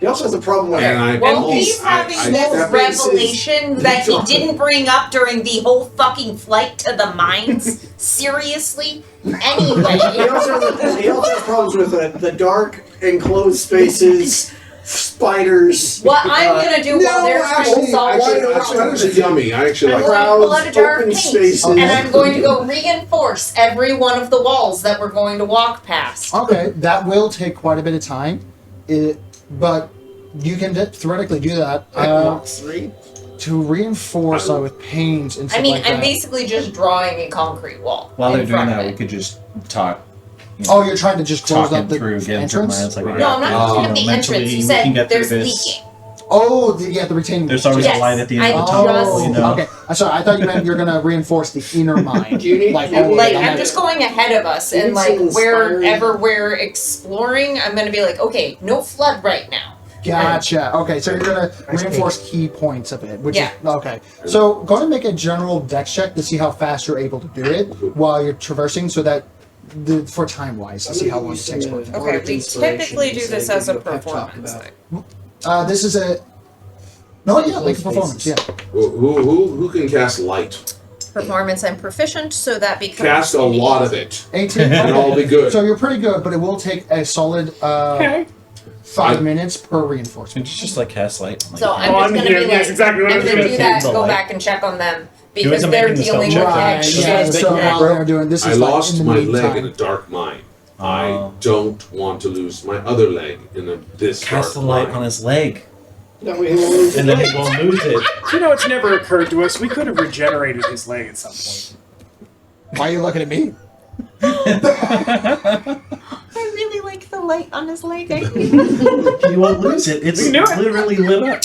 He also has a problem with And I Well, almost- he's having I- this that- revelation that he didn't bring up during the whole fucking flight to the mines. Seriously? Anyway. He also has problems with the dark, enclosed spaces, spiders. What I'm gonna do while they're trying to solve Spiders are yummy. I actually I'm like. going to pull out a jar of open paint, spaces. and I'm going to go reinforce every one of the walls that we're going to walk past. Okay, that will take quite a bit of time, but you can theoretically do that. Three. To reinforce with paint and stuff I mean, like I'm that. basically just drawing a concrete wall. While in they're doing front of that, we it. could just talk. Oh, you're trying to just close Talking up the through, getting through entrance? minds like Right. No, I'm not looking at you the know, mentally, entrance. You we said can get through there's this. leaking. Oh, the retaining There's wall. always Yes, a light at the end I of the just- tunnel, you know. Okay. I'm sorry. I thought you meant you're gonna reinforce the inner mine. Do you need- like, do you all the way Like, down I'm there. just going ahead of us, You and need like some inspiring- wherever we're exploring, I'm gonna be like, okay, no flood right now. Gotcha. Okay, so you're gonna reinforce key points of it, which Yeah. is okay. So go ahead and make a general dex check to see how fast you're able to do it while you're traversing, so that for time wise to see how long it takes for it. Okay, we typically do this as a performance thing. This is a no, yeah, like a performance, yeah. Who can cast light? Performance, I'm proficient, so that becomes Cast a lot of it, 18. and I'll be good. So you're pretty good, but it will take a solid 5 minutes per reinforcement. It's just like cast light. Like, So I'm Oh, just I'm gonna here. be Yes, like, exactly what I I'm was gonna gonna do say. that. The Go light. back and check on them because wasn't they're making the dealing with spell check. Right, extra. yeah, so while they're doing this I is lost like in the my meantime. leg in a dark mine. I Oh. don't want to lose my other leg in this cast the dark light mine. on his leg, That way he won't lose his and then leg. he won't lose it. You know, it's never occurred to us. We could have regenerated his leg at some point. Why are you looking at me? I really like the light on his leg. I think. He won't lose it. It's We knew it. literally lit up.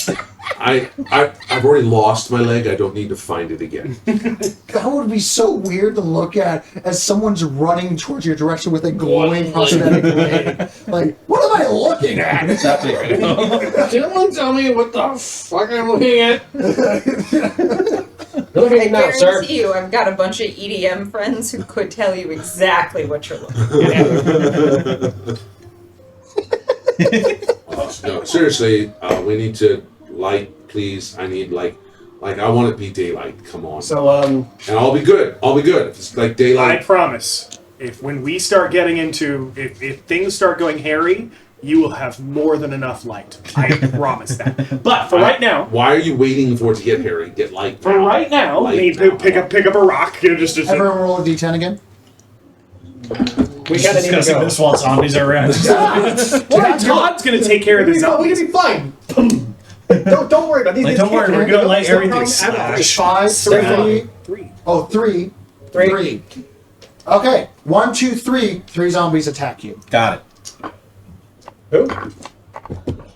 I've already lost my leg. I don't need to find it again. That would be so weird to look at as someone's running towards your direction with a glowing prosthetic leg. Like, what am I looking at? Exactly. Can anyone tell me what the fuck I'm looking at? You're looking I at me now, sir. guarantee you, I've got a bunch of EDM friends who could tell you exactly what you're looking at. No, seriously, we need to light, please. I need I want it to be daylight. Come on. So, And I'll be good. I'll be good. If it's like I daylight. promise. If when we start getting into if things start going hairy, you will have more than enough light. I promise that. But for right now, Why are you waiting for it to get hairy? Get light. for now. right now, Light need now. to pick up a rock. You know, just Everyone roll a d10 again. we kind of need to Discussing go. this while zombies are around. Todd's gonna take care of the We zombies. can be fine. don't worry about these. Like, these don't worry, can't we're handle gonna let this, no everything problem at all. slash. 5, 3. Three. Oh, 3. Three. 3. Okay. 1, 2, 3. 3 zombies attack you. Got Who?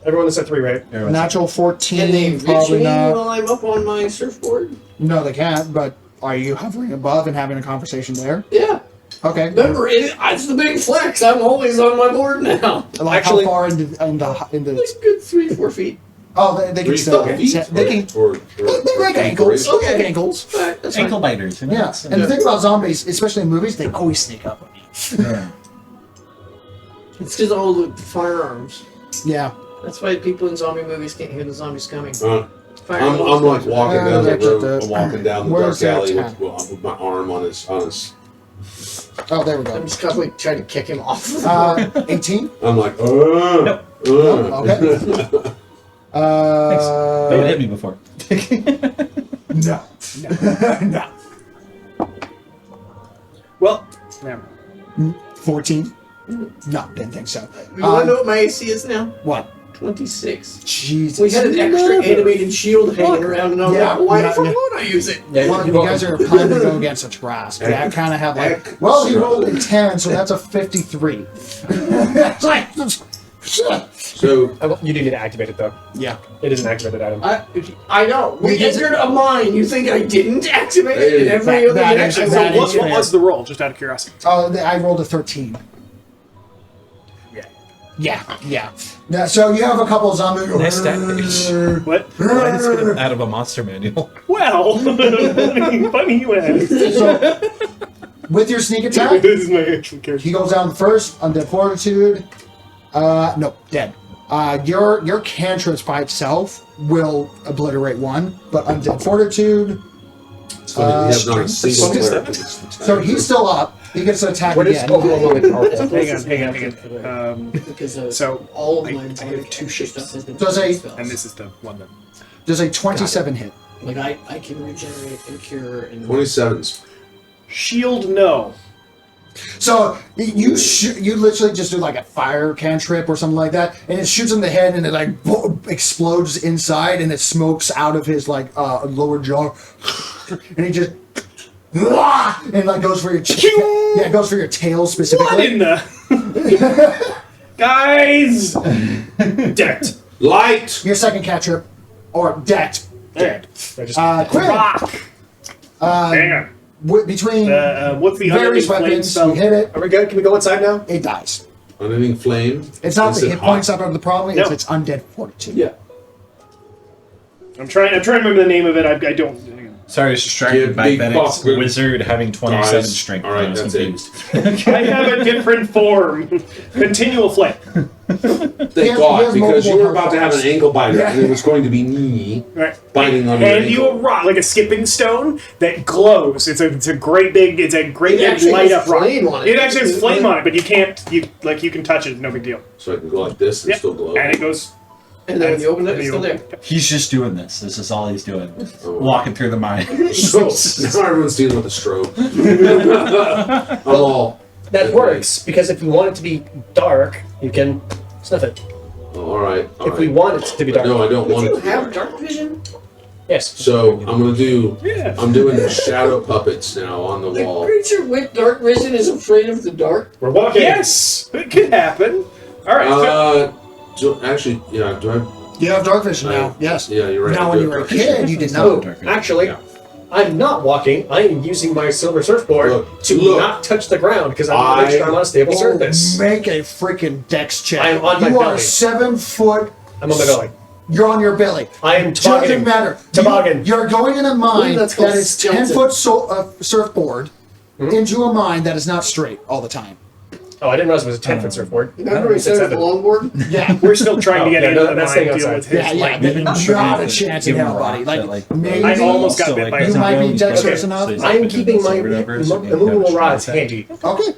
Everyone that said 3, right? it. Natural Can they 14. reach Probably me not. while I'm up on my surfboard? No, they can't. But are you hovering above and having a conversation there? Yeah. Okay. Remember, it's the big flex. I'm always on my board now. Like Actually- how far into Like the? good 3-4 feet. Oh, they can 3 still. feet. They can. Or They break ankles. Okay. They break ankles. Alright, that's fine. Ankle biters. You know? Yeah. And the thing about zombies, especially in movies, they always sneak up on you. Yeah. It's because all the firearms. Yeah. That's why people in zombie movies can't hear the zombies coming. I'm Firearms. like walking down the road, walking down the Where's dark their alley with my arm on his. Oh, there we I'm go. just constantly trying to kick him off. 18. I'm like, No, okay. They would hit me before. No. No. Well, never mind. 14. No, didn't think so. You want to know what my AC is now? What? 26. Jesus. We had an extra animated shield hanging around, and I was Yeah, like, why yeah, the fuck yeah. won't I use it? Well, you guys are planning to go against a Trask. I kind of have like, well, he rolled a 10, so that's a 53. It's like, so You do need to activate it, though. yeah. It is an activated item. I know. We entered a mine. You think I didn't activate it in every That- other that direction? is- So that what, is what fair. was the roll? Just out of curiosity. Oh, I rolled a 13. Yeah. Yeah, so you have a couple of zombies. Nice damage. What? Why did it get out of a monster manual? Well, funny you ask. So, with your sneak attack, This is my actual character. he goes down first, Undead Fortitude. No, dead. Your cantrips by itself will obliterate one, but Undead Fortitude. it's funny, we have not a single Strength player. seven? So he's still up. He gets to attack What is again. overwhelmingly powerful? Hang on. Because So, all of I my have body two stuff shapes. has been Does a- spells. and this is the one that. Does a 27 hit? Like I can regenerate and cure and 27s. Shield, no. So you literally just do like a fire cantrip or something like that, and it shoots him in the head, and it like explodes inside, and it smokes out of his like lower jaw, and he just and like goes for your yeah, it goes for your tail What specifically. in the. Guys! Decked. Light! Your second cantrip or decked. Dead. Quinn, Rock! Hang on. between What's the various unending flame weapons, spell? you hit it, Are we good? Can we go inside now? it dies. Unending flame. It's not Is the it hit hot? points that are the problem. It's No. its undead fortitude. yeah. I'm trying to remember the name of it. I don't. Sorry, I was distracted Give by big Bennett's fuck. wizard having 27 Guys. strength. All right, I was that's confused. I have a different form. Continual flame. Thank He has God, because multiple you were about to have an health ankle biter, Yeah. and it was going to be me Right. biting on your Hand you a ankle. rock, like a skipping stone that glows. It's a great big actually light has up rock. flame on it. It actually has flame on it, but you can't you can touch it, no big deal. So I can go like this and Yeah. still glow. And it goes. And then when you open it, and it's you still there. open it. He's just doing this. This is all he's doing. Oh. Walking through the mine. So now everyone's dealing with a stroke. I'm all. That works, because if we want it to be dark, you can sniff it. Oh, all right. All If we right. want it to be But dark. no, I don't want You it to be have dark. dark vision? Yes. So I'm gonna do. Yeah. I'm doing shadow puppets now on the The wall. creature with dark vision is afraid of the dark? We're walking. Yes, it could happen. All right. Actually, yeah. Do I? You have dark vision now. Yes. Yeah, you're right. Now, I when do you were a have dark vision. kid, you did So, not. actually, Yeah. I'm not walking. I am using my silver surfboard to Look. not touch the ground because I'm making sure I'm on a stable surface. Make a freaking dex check. I am on my You are belly. 7 foot. I'm on my belly. You're on your belly. I am Doesn't tobogganing. matter. Toboggan. You're going in a mine that's called that is skeleton. 10-foot surfboard into a mine that is not straight all the time. Oh, I didn't realize it was a 10-foot surfboard. Remember we said it was the longboard? Yeah. We're still trying to get yeah, into no, the that's mine staying to deal outside. with his Yeah, yeah. lightning. Not a chance in hell, buddy. Like, maybe I almost got Still, bit by like, a you might be zombie. dexterous Okay. enough. So he's I'm keeping my or whatever, so you can immovable have a rods shot. handy. Okay.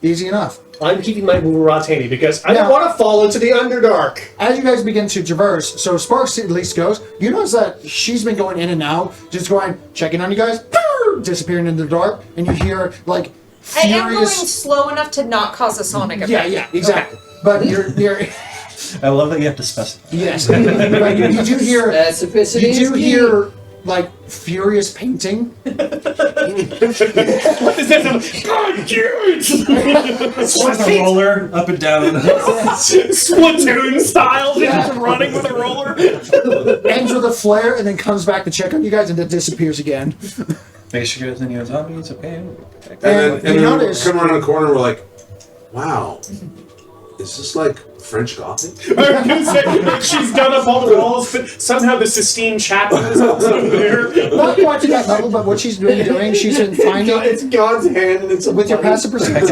Easy enough. I'm keeping my immovable rods handy because I Now- don't want to fall into the Underdark. As you guys begin to traverse, so Sparks at least goes, you notice that she's been going in and out, just going, checking on you guys, disappearing into the dark, and you hear, like, I am going furious... slow enough to not cause a sonic effect. Yeah, exactly. But you're I love that you have to specify. yes. But you do hear... Specificity You is do key. hear, like, furious painting. It's like a roller up and down. Splatoon style, just running with a roller. Ends with a flare and then comes back to check on you guys and then disappears again. Make sure you guys any zombies, okay? And And then you we notice- come around the corner, we're like, wow, is this like French Gothic? I was gonna say, like, she's done up all the walls, but somehow the Sistine Chapel is also there. Not quite to that level, but what she's been doing, she's been finding... It's God's hand and it's a With your passive perception,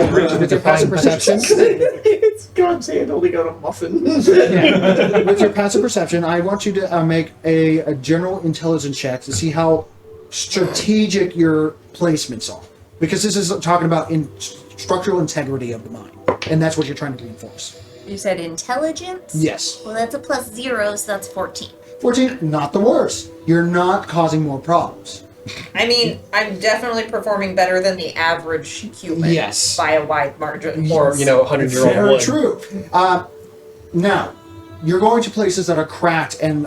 It's God's hand holding out a muffin. yeah. With your passive perception, I want you to make a general intelligence check to see how strategic your placements are, because this is talking about structural integrity of the mine, and that's what you're trying to reinforce. You said intelligence? Yes. Well, that's a +0, so that's 14. 14, not the worst. You're not causing more problems. I mean, I'm definitely performing better than the average human. Yes. By a wide margin. Or, 100-year-old Very wood. true. Now, you're going to places that are cracked and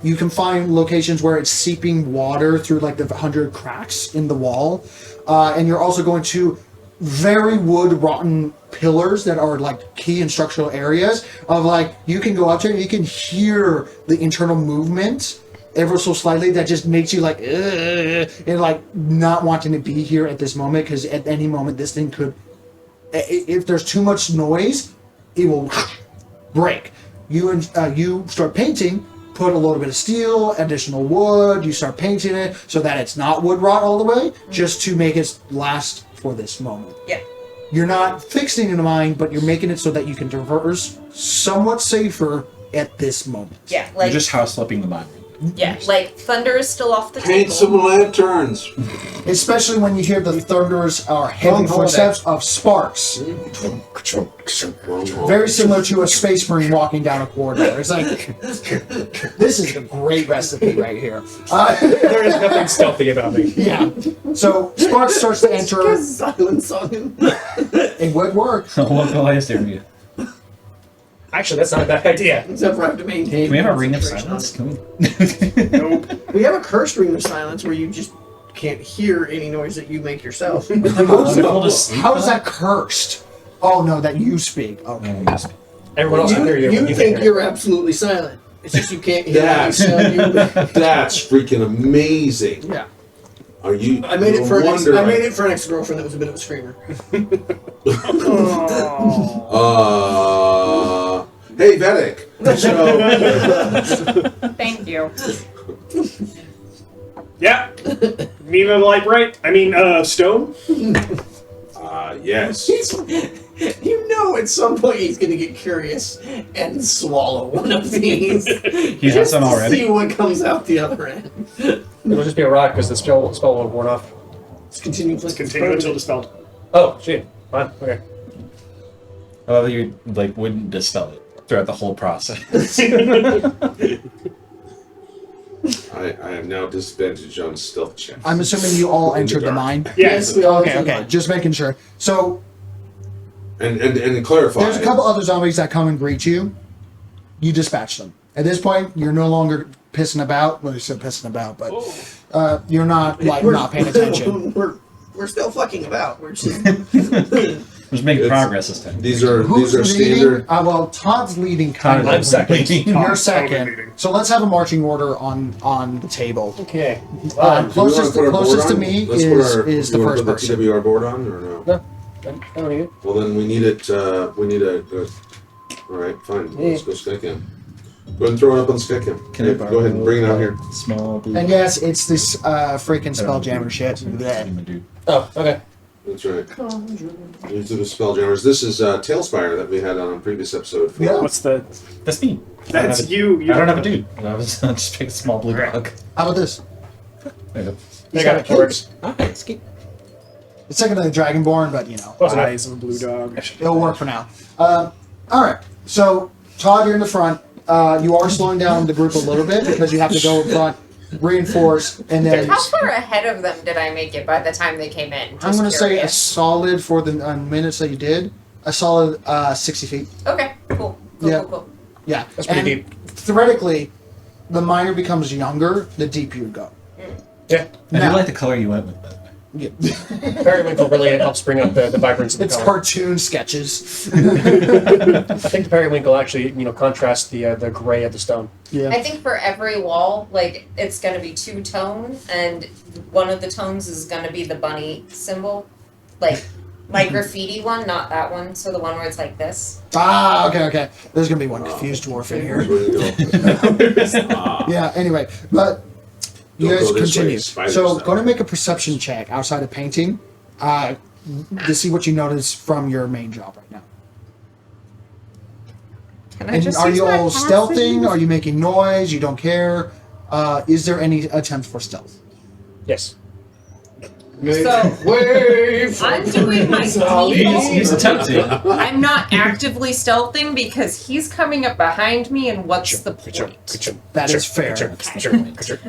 you can find locations where it's seeping water through like the 100 cracks in the wall. And you're also going to very wood rotten pillars that are like key in structural areas of like, you can go up there and you can hear the internal movement ever so slightly that just makes you like, ugh, and like not wanting to be here at this moment, because at any moment this thing could, if there's too much noise, it will break. You start painting, put a little bit of steel, additional wood, you start painting it so that it's not wood rot all the way, just to make it last for this moment. Yeah. You're not fixing the mine, but you're making it so that you can traverse somewhat safer at this moment. Yeah, You're like just house flipping the mine. like thunder is still off the Paint table. some lanterns. Especially when you hear the thunderous or heavy Long holiday. footsteps of sparks. Very similar to a space marine walking down a corridor. It's like, this is a great recipe right here. There is nothing stealthy about me. Yeah. So sparks starts to enter. Silence on him. It would work. Localized area. Actually, that's not a bad idea. Except for I have to maintain. Can we have a ring of silence? Can we? We have a cursed ring of silence where you just can't hear any noise that you make yourself. We'll just sleep How is on that cursed? Oh no, that you speak. Okay. it? Everyone else can hear you. You can think hear. you're absolutely silent. It's just you can't hear any That's- sound. That's freaking amazing. Yeah. Are you? I made it for no wonder I made it for an ex-girlfriend that was a bit of a screamer. Hey, Vedic. So, Thank you. Yeah. Meme of light bright. I mean, stone. yes. You know, at some point he's gonna get curious and swallow one of these. He has just some to already. see what comes out the other end. It'll just be a rock because the spell will have worn off. Let's continue. Let's continue until dispelled. Oh, shit. Fine. Okay. I love that you wouldn't dispel it throughout the whole process. I have now disadvantage on stealth checks. I'm assuming you all entered the mine. Yes. we all Okay, entered the okay. mine. Just making sure. So And to clarify, there's a couple other zombies that come and greet you. You dispatch them. At this point, you're no longer pissing about. Well, you're still pissing about, but you're not like not paying attention. We're still fucking about. We're just Just making It's- progress this time. these are Who's leading? standard. Well, Todd's leading kind I'm of. second. You're Totally second. leading. So let's have a marching order on the table. Okay. Do we wanna Closest put our board closest to on? me Let's put our- is do the you wanna first put person. the TWR board on or no? No. I don't need it. Well, then we need it. We need a. All right, fine. Yeah. Let's go stick in. Go ahead and throw it up on the stick him. Can I Go ahead and bring it out here. Small blue. And yes, it's this freaking Spelljammer shit. Bleh. Dude. Oh, okay. That's right. These are the Spelljammers. This is Tailspire that we had on a previous episode. Yeah. What's the? That's me. That's you. I don't have a dude. I was just pick a small blue dog. How about this? There you go. He's I got it. capes. Works. Alright, skip. It's second to the Dragonborn, but you know, Close enough. Eyes of a blue dog. it'll work for now. All right. So Todd, you're in the front. You are slowing down the group a little bit because you have to go in front, reinforce, and then How far ahead of them did I make it by the time they came in? I'm going to say a curious. solid for the minutes that you did. A solid 60 feet. Okay, cool. Yeah. Cool. Yeah. That's pretty And deep. Theoretically, the miner becomes younger, the deeper you go. Yeah. I Now- do like the color you went with. That. Yeah. Periwinkle really helps bring up the vibrance of the It's color. cartoon sketches. I think the periwinkle actually, contrasts the gray of the stone. Yeah. I think for every wall, like, it's going to be 2 tone, and one of the tones is going to be the bunny symbol. Like, my graffiti one, not that one. So the one where it's like this. Ah, okay. There's going to be one confused dwarf in here. Yeah, anyway, but you Don't guys go this way, continue. spiders So, stuff. go to make a perception check outside of painting to see what you notice from your main job right now. Can I And just are use you my all passive? stealthing? Are you making noise? You don't care? Is there any attempt for stealth? Yes. So, Wave! I'm doing my He's default. attempting. I'm not actively stealthing because he's coming up behind me, and what's the point? That is fair.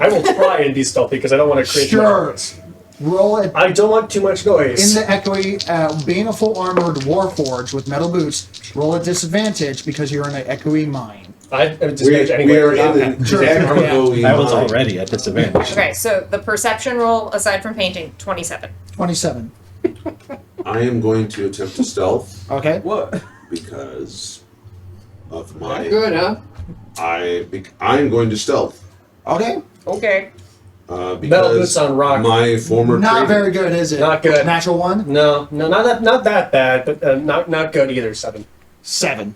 I will try and be stealthy because I don't want to create too much Sure. noise. Roll it I don't want too much noise. in the echoey. Being a full armored warforged with metal boots, roll a disadvantage because you're in an echoey mine. I have a We disadvantage anyway. are in the Sure. echoey I was mine. already at disadvantage. Okay, so the perception roll, aside from painting, 27. 27. I am going to attempt to stealth Okay. What? because of my. Good, huh? I'm going to stealth Okay. Okay. Metal because boots on rock. my former Not training- very good, is it? Not good. Natural one? No, not that bad, but not good either. 7. 7.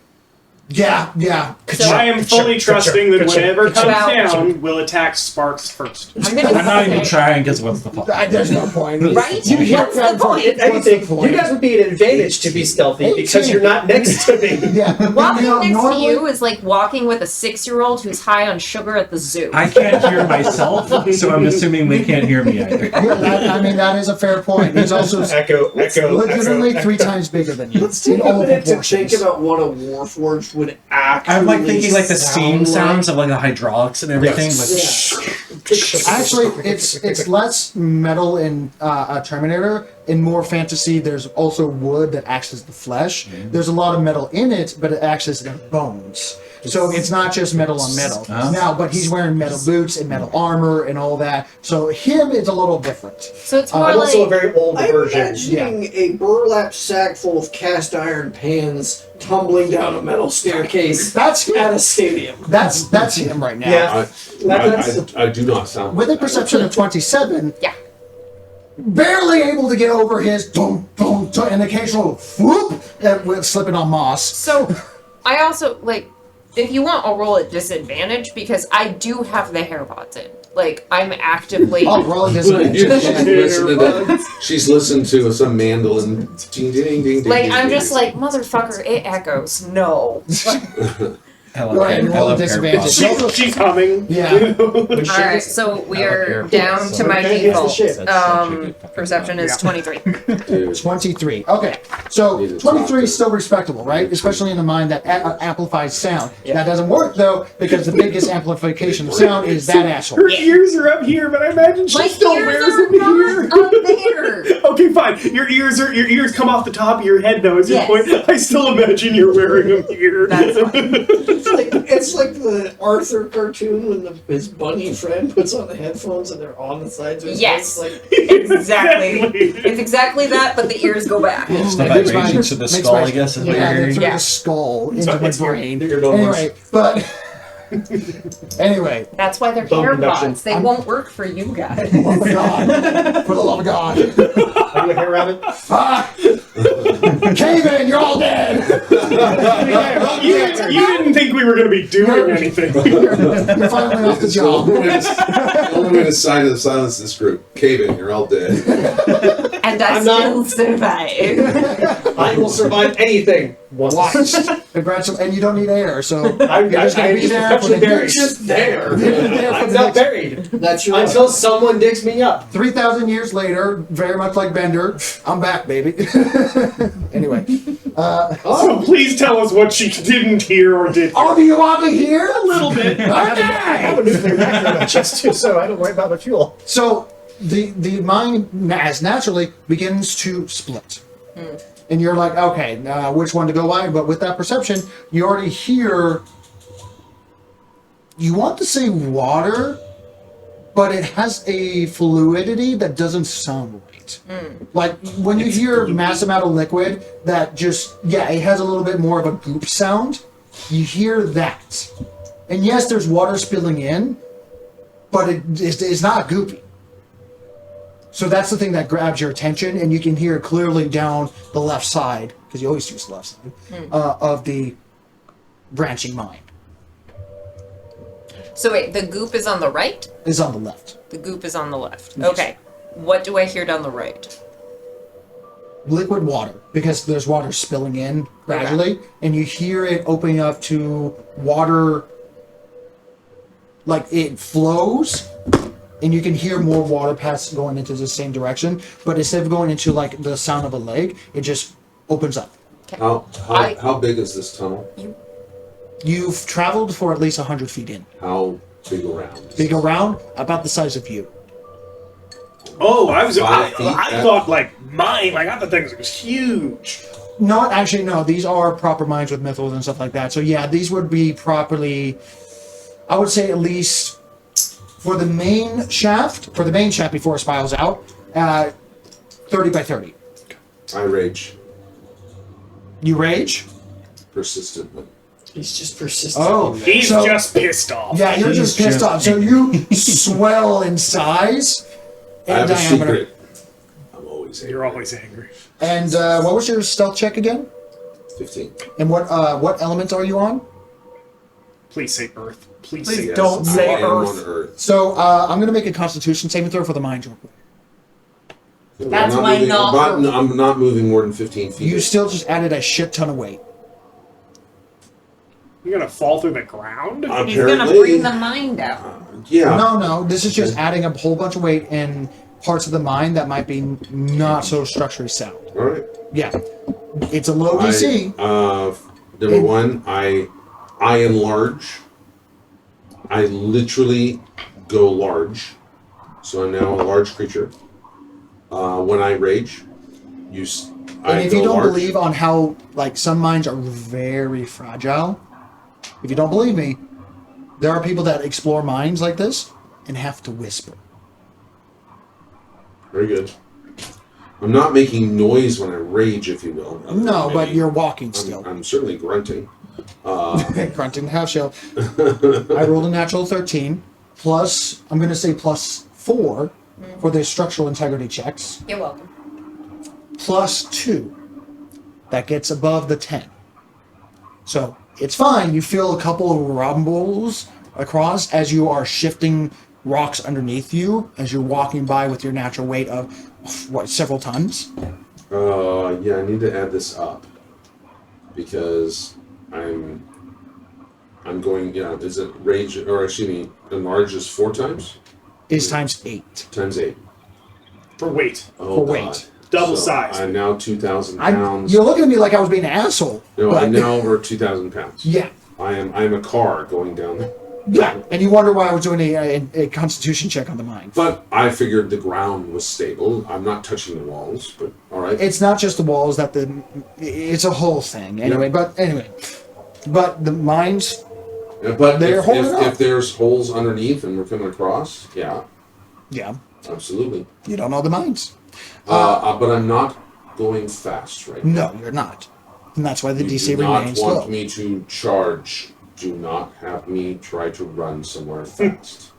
Yeah. So I am fully trusting that Ka-ching, whatever comes ka-ching. down will attack Sparks first. I'm gonna I'm not even say- trying because what's the point? There's no point. Right? You What's the point? If anything, you guys would be an advantage to be stealthy because you're not next to me. Yeah. Walking You know, next normally- to you is like walking with a 6-year-old who's high on sugar at the zoo. I can't hear myself, so I'm assuming they can't hear me either. Yeah, that is a fair point. He's also Echo. legitimately 3 times bigger than you. Let's take in a all minute to proportions. think about what a Warforged would actually I'm like thinking like the steam sound sounds of like the hydraulics and everything. Yes. Like, Actually, it's less metal in Terminator. In more fantasy, there's also wood that acts as the flesh. There's a lot of metal in it, but it acts as the bones. So it's not just metal on metal. Now, but he's wearing metal boots and metal armor and all that. So him is a little different. So it's more But also a like very old I'm version. imagining a burlap sack full of cast iron pans tumbling down a metal staircase That's at a stadium. that's him right now. Yeah. I do not sound With like a perception of 27, yeah. barely able to get over his boom, boom, and occasional whoop with slipping on moss. So I also like, if you want, I'll roll at disadvantage because I do have the hair pods in. Like I'm actively. Oh, roll a She's disadvantage. listened to that. She's listened to some mandolin. Ding, ding, ding, ding, Like ding, I'm ding. just like motherfucker. It echoes. No. I love Go ahead and I roll love disadvantage. AirPods. She's humming. Yeah. All right. So we are down to my Okay, here's the default. shit. That's such a good fucking Perception is 23. Dude. 23. Okay, so 23 is still respectable, right? Especially in the mind that amplifies sound. That doesn't work though because the biggest amplification of sound is that asshole. Her ears are up here, but I imagine she My still ears wears are them here. not up there. Okay, fine. Your ears come off the top of your head though. Is your Yes. point? I still imagine you're wearing them here. That's fine. It's like the Arthur cartoon when his bunny friend puts on the headphones and they're on the sides of his Yes. head. It's like, Exactly. It's exactly that, but the ears go back. It's the Makes my- vibrations to the makes skull, my- I guess. Is what Yeah, you're through hearing. the skull into my It's your- brain. your numbers. Anyway, but anyway, That's why they're Bone hair conduction. pods. They won't work for you guys. oh my God, for the love of God, Are you a hair rabbit? fuck. Cave in, you're all dead! You didn't think we were going to be doing anything. You're finally off the It's the job. only way to sign to silence this group. Cave in, you're all dead. And I I'm still not- survive. I will survive anything once. Congratulations, and you don't need air, so I'm you're just gonna be there for the buried. next Just there. for I'm the not next- buried That's your until someone digs me up. 3,000 years later, very much like Bender, I'm back, baby. Anyway, So please tell us what she didn't hear or did. all of you want to hear? A little bit. I Okay. have a nuclear reactor in my chest too, so I don't worry about the fuel. So the mind as naturally begins to split. And you're like, okay, which one to go by? But with that perception, you already hear, you want to say water, but it has a fluidity that doesn't sound right. Like when you hear mass amount of liquid that just, it has a little bit more of a goop sound, you hear that. And yes, there's water spilling in, but it's not goopy. So that's the thing that grabs your attention, and you can hear clearly down the left side, because you always use the left side, of the branching mine. So wait, the goop is on the right? Is on the left. The goop is on the left. Yes. Okay. What do I hear down the right? Liquid water, because there's water spilling in gradually, and you hear it opening up to water, like it flows, and you can hear more water pass going into the same direction, but instead of going into like the sound of a lake, it just opens up. How big is this tunnel? You've traveled for at least 100 feet in. How big around? Big around, about the size of you. Oh, I 5 feet thought like mine. Like I thought that was huge. Not actually, no. These are proper mines with mithras and stuff like that. So yeah, these would be properly, I would say at least for the main shaft before it spirals out, 30 by 30. I rage You rage? persistently. He's just persistent. Oh, He's so- just pissed off. Yeah, you're just pissed off. So you swell in size I and have a diameter. secret. I'm always angry. You're always angry. And what was your stealth check again? 15. And what element are you on? Please say Earth. Please Please say Yes, don't I say am Earth. on Earth. So I'm gonna make a Constitution saving throw for the mines real quick. That's I'm not why moving, not- I'm not moving more than 15 feet. You still just added a shit ton of weight. You're gonna fall through the ground. He's gonna bring the mine down. Yeah. No, this is just adding a whole bunch of weight in parts of the mine that might be not so structurally sound. All right. Yeah, it's a low DC. Number one, I enlarge. I literally go large, so I'm now a large creature. When I rage, And if you don't believe on how like some mines are very fragile, if you don't believe me, there are people that explore mines like this and have to whisper. Very good. I'm not making noise when I rage, if you will. No, but Maybe. you're walking still. I'm certainly grunting. Grunting half shell. I rolled a natural 13, plus, I'm going to say plus 4 for the structural integrity checks, You're welcome. plus 2. That gets above the 10. So it's fine. You feel a couple of rumbles across as you are shifting rocks underneath you as you're walking by with your natural weight of, several tons? Yeah, I need to add this up because I'm going. Yeah, is it rage or excuse me? Enlarge is 4 times. Is times 8. Times 8. For weight. Oh, For God. weight. Double So size. I'm now 2,000 pounds. You're looking at me like I was being an asshole. No, but- I'm now over 2,000 pounds. Yeah. I'm a car going down there. Yeah. And you wonder why I was doing a constitution check on the mine. But I figured the ground was stable. I'm not touching the walls, but all right. It's not just the walls it's a whole thing. Anyway, but the mines, Yeah, but they're holding up. if there's holes underneath and we're coming across, yeah, yeah, absolutely. you don't know the mines. But I'm not going fast right now. No, you're not. And that's why the You DC do not remains want low. me to charge. Do not have me try to run somewhere fast.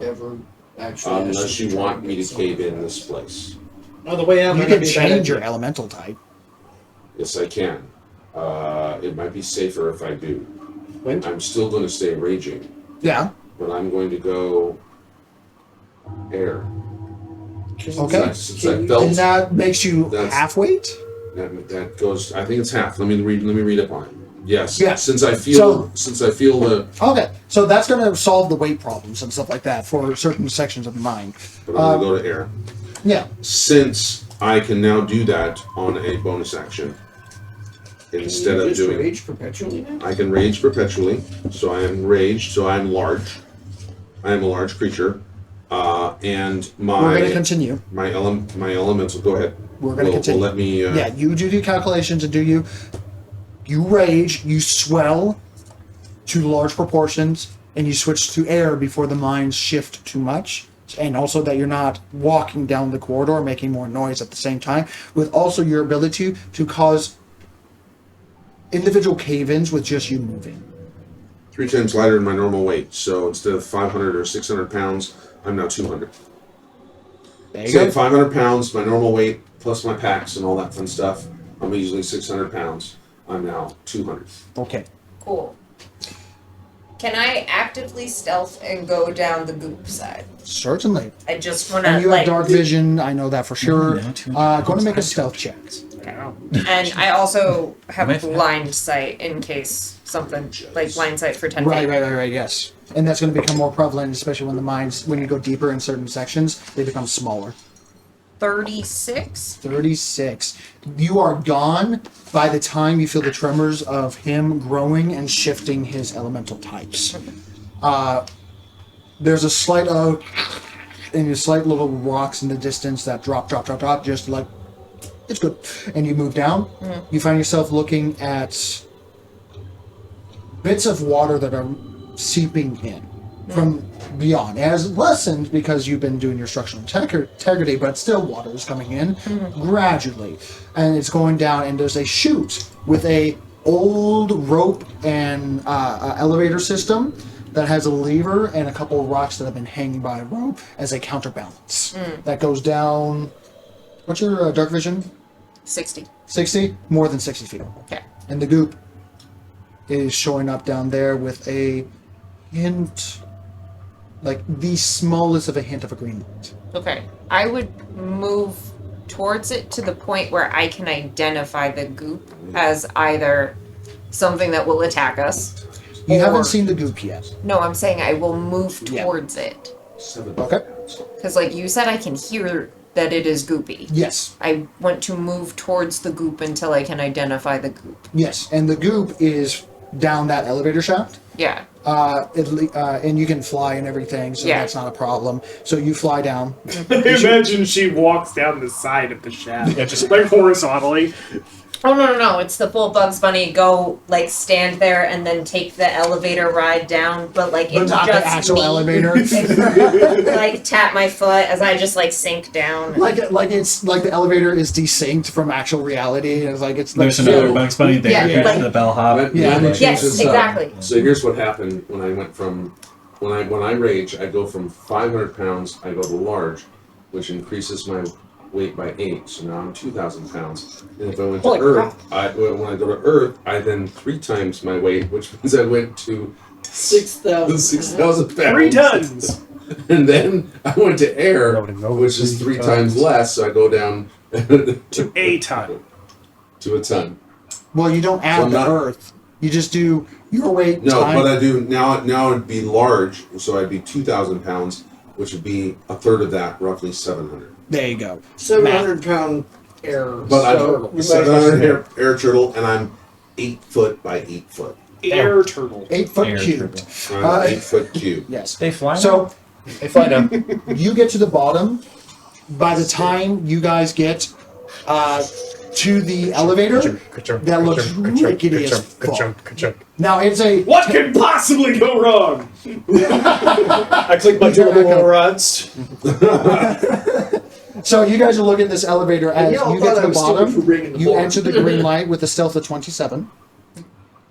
Ever actually. Unless you want me to cave in this place. On the way out, You might can not be a bad change idea. your elemental type. Yes, I can. It might be safer if I do. When? I'm still going to stay raging, Yeah. but I'm going to go air. Okay. Since I And felt that makes you That's- half weight? that goes. I think it's half. Let me read up on it. Yes. Yeah. Since I feel the. Okay. So that's going to solve the weight problems and stuff like that for certain sections of the mind. But I'm going to go to air. Yeah. Since I can now do that on a bonus action instead of doing. rage perpetually now? I can rage perpetually, so I am raged, so I'm large. I am a large creature. And my We're going to continue. my elemental. Go ahead. We're going to continue. Will let me. Yeah, you do the calculations and you rage, you swell to large proportions, and you switch to air before the minds shift too much. And also that you're not walking down the corridor making more noise at the same time, with also your ability to cause individual cave-ins with just you moving. 3 times lighter than my normal weight. So instead of 500 or 600 pounds, I'm now 200. There you So go. 500 pounds, my normal weight, plus my packs and all that fun stuff. I'm usually 600 pounds. I'm now 200. Okay. Cool. Can I actively stealth and go down the goop side? Certainly. I just want And to you have like, dark vision, I know that for sure. No, too- Going to make a stealth check. and I also have Am I fat? blind sight in case something like blind sight for 10 Right, feet. right, yes. And that's going to become more prevalent, especially when the minds, when you go deeper in certain sections, they become smaller. 36. 36. You are gone by the time you feel the tremors of him growing and shifting his elemental types. There's a slight and a slight little rocks in the distance that drop, just like, it's good. And you move down. You find yourself looking at bits of water that are seeping in from beyond. It has lessened because you've been doing your structural integrity, but still water is coming in gradually. And it's going down, and there's a chute with a old rope and elevator system that has a lever and a couple of rocks that have been hanging by a rope as a counterbalance. That goes down... What's your dark vision? 60. 60? More than 60 feet. Okay. And the goop is showing up down there with a hint, like the smallest of a hint of a green light. Okay. I would move towards it to the point where I can identify the goop as either something that will attack us. You or- haven't seen the goop yet. No, I'm saying I will move Yeah. towards it. 7 Okay. pounds. Because, like you said, I can hear that it is goopy. Yes. I want to move towards the goop until I can identify the goop. Yes. And the goop is down that elevator shaft. Yeah. And you can fly and everything, so Yeah. that's not a problem. So you fly down. Imagine she walks down the side of the shaft. Yeah, just- like horizontally. Oh, no. It's the full Bugs Bunny. Go, like, stand there and then take the elevator ride down. But, like, But it's not just the actual me. elevator. Like, tap my foot as I just, like, sink down. like it's like the elevator is desynced from actual reality. It's like it's like There's another Bugs Bunny there. Yeah, Here's like- the bellhop. Yeah, Let me like- change Yes, this up. exactly. So here's what happened when I went from when I rage, I go from 500 pounds, I go to large, which increases my weight by 8. So now I'm 2,000 pounds. And if I went to Holy Earth, when I go to Earth, I then 3 times my weight, which means I went to 6,000. 6,000 pounds. 3 tons. And then I went to air, Nobody knows which is 3 times less. So I go down To a ton. to a ton. well, you don't add So I'm the not- Earth. You just do your weight. No, time. but I do now. Now it'd be large, so I'd be 2,000 pounds, which would be a third of that, roughly 700. There you go. 700-pound air. But so I'm 700 air turtle, and I'm 8 foot by 8 foot. Air turtle. 8 foot Air cubed. I'm Uh, 8 foot cube. Yes. They fly. So They fly down. you get to the bottom. By the time you guys get to the elevator, that looks rickety as fuck. Now it's a What could possibly go wrong? I click my turbo rods. so you guys are looking at this elevator as y'all you get thought to I the was stupid for bottom. bringing the You board. enter the green light with a stealth of 27.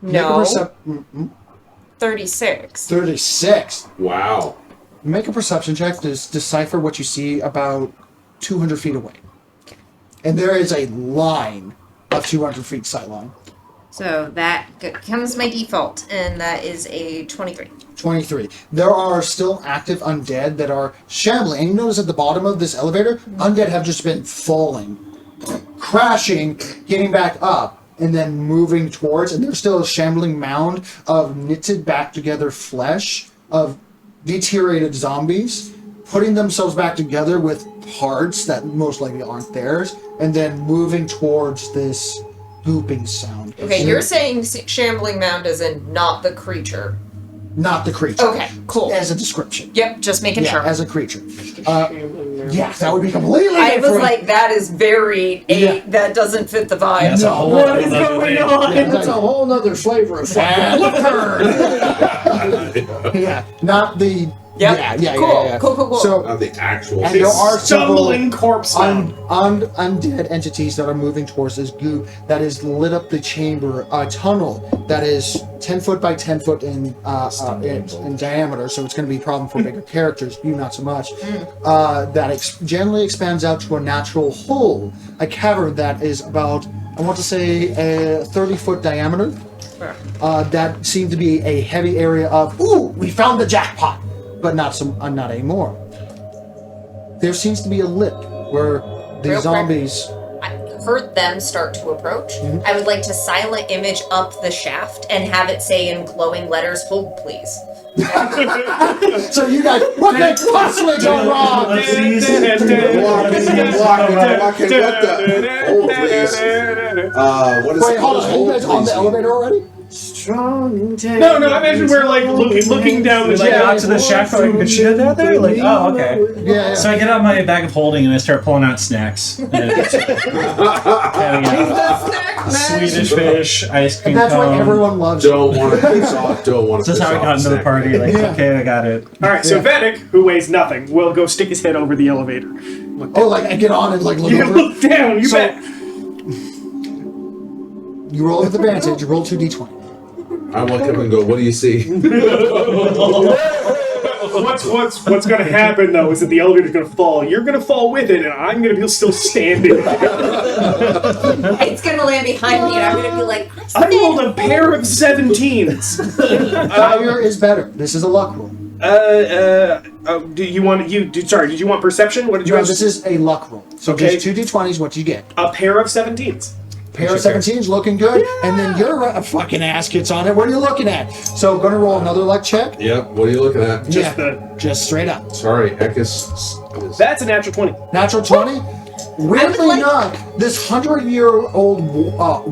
Make a No. 36. 36. Wow. Make a perception check to decipher what you see about 200 feet away. And there is a line of 200 feet sideline. So that becomes my default, and that is a 23. 23. There are still active undead that are shambling. And you notice at the bottom of this elevator, undead have just been falling, crashing, getting back up, and then moving towards, and there's still a shambling mound of knitted back together flesh of deteriorated zombies, putting themselves back together with parts that most likely aren't theirs, and then moving towards this booping sound. Okay, you're saying shambling mound as in not the creature. Not the creature. Okay, cool. As a description. Yep, just making Yeah, sure. as a creature. Yeah, that would be completely I was different. like, that is very Yeah. that doesn't fit the vibe. That's a whole What is other going thing. on? That's a whole nother flavor of fun. Yeah, not the. Yep. Yeah. Cool. So, Not the actual. and there are several Stumbling corpse mound. undead entities that are moving towards this goo that is lit up the chamber, a tunnel that is 10 foot by 10 foot in diameter, so it's going to be a problem for bigger characters, you not so much. That generally expands out to a natural hole, a cavern that is about, I want to say, a 30-foot diameter. That seemed to be a heavy area of, ooh, we found the jackpot, but not anymore. There seems to be a lip where the Real quick. zombies. I heard them start to approach. I would like to silent image up the shaft and have it say in glowing letters, "Hold, please." So you guys, what could possibly go wrong? What is Wait, hold on. Are you guys on the elevator already? Strong intent. No, I imagine we're like looking down the Like shaft. out to the shaft where I can shoot it out there? Like, oh, okay. Yeah. So I get out my bag of holding and I start pulling out snacks. Swedish fish, ice cream And that's why cone. everyone loves Don't want to piss off. Don't want to This piss is how I off. got into the party. Like, Yeah. okay, I got it. All right, so Vedic, who weighs nothing, will go stick his head over the elevator. Look Oh, like I get on and like look you over. look down. You So- bet. You roll with advantage. You roll 2d20. I walk up and go, what do you see? What's going to happen though is that the elevator's going to fall. You're going to fall with it, and I'm going to be still standing. It's gonna land behind me, and I'm gonna be like, I rolled a pair of 17s. Higher is better. This is a luck roll. Do you want did you want perception? What did you No, ask? this is a luck roll. So Okay. just 2d20s. What you get? A pair of 17s. Pair of 17s looking good, and then your fucking ass gets on it. What are you looking at? So gonna roll another luck check. Yep, what are you looking at? Just Just straight up. Sorry, Ekis. That's a natural 20. Natural 20. Weirdly like- enough, this 100-year-old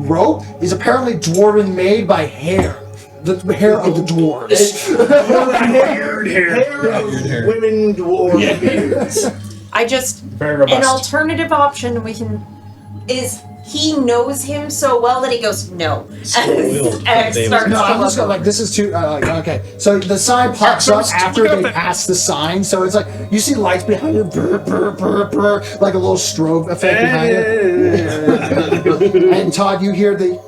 rope is apparently dwarven made by hair. The hair of the dwarves. Weird hair. Women dwarf beards. I just Very an robust. alternative option we can is he knows him so well that he goes no and starts No, I'm just to going like this is too okay. So the sign pops up after they pass the sign, so it's like you see lights behind it, brr, brr, brr, brr, like a little strobe effect behind it. And Todd, you hear the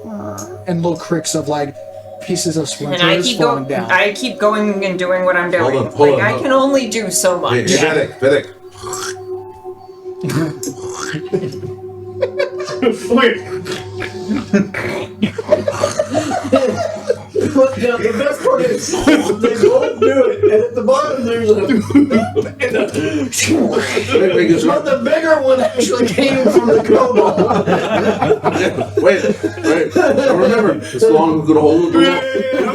and little cricks of like pieces of and I splinters keep falling going. down. I keep going and doing what I'm doing. Hold on, I can only do so much. Hey, Vedic. Wait. But the best part is they both do it, and at the bottom there's a. But the bigger one actually came from the kobold. Wait. Now remember, as long as we're going to hold it.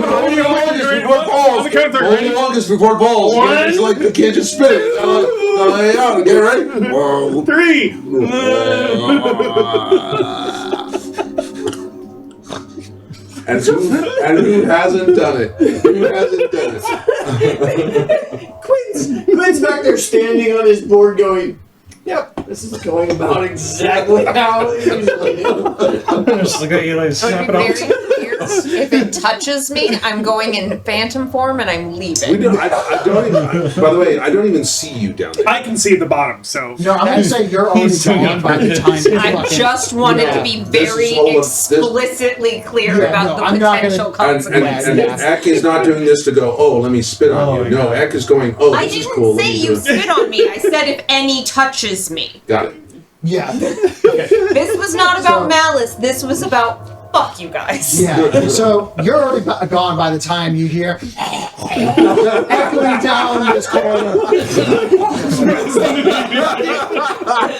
Only longest before balls. Only longest before balls. You can't just, like, you can't just spit it. Yeah, get it ready? 3. And who hasn't done it? Who hasn't done it? Quinn's back there standing on his board going, yep, this is going about exactly how it usually do. Just look at you like, I'm snap gonna it be off. very clear. If it touches me, I'm going in phantom form and I'm leaving. I don't even. By the way, I don't even see you down there. I can see at the bottom, so. No, I'm gonna say you're already He's still gone by the time. I just wanted to be very explicitly clear about the I'm not gonna- potential And consequences. Ek is not doing this to go, oh, let me spit on Oh you. my No, God. Ek is going, oh, I this is didn't cool. let say me you do it. spit on me. I said if any touches me. Got it. Yeah. This was not about So- malice. This was about fuck you guys. Yeah. So you're already gone by the time you hear echoing down this corridor.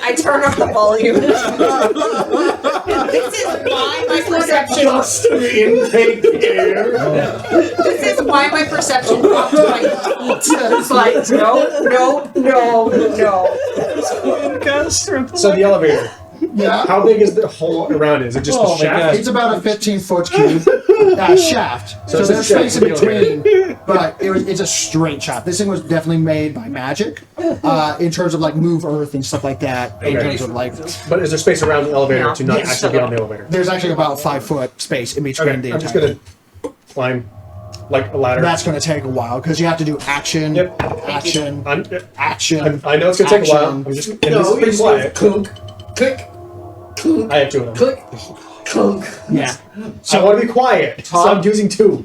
I turn up the volume. This is why my perception. Just intake air. This is why my perception dropped to my feet. It's like no. So the elevator. Yeah. How big is the hole around it? Is it just Oh the my shaft? God. It's about a 15-foot cube shaft. So it's a there's space in shaft. between, but it's a straight shaft. This thing was definitely made by magic in terms of like move earth and stuff like that. In Okay. terms of like, But is there space around the elevator No. to not Yes. actually get on the elevator? there's actually about 5-foot space in between Okay, the I'm just entire. gonna climb like a ladder. That's going to take a while because you have to do action, Yep. action, I know it's gonna take a while. I'm just and this is No, pretty you quiet. clunk, click, clunk, I have two of them. click, clunk. Yeah. So I want to be quiet. So I'm using two.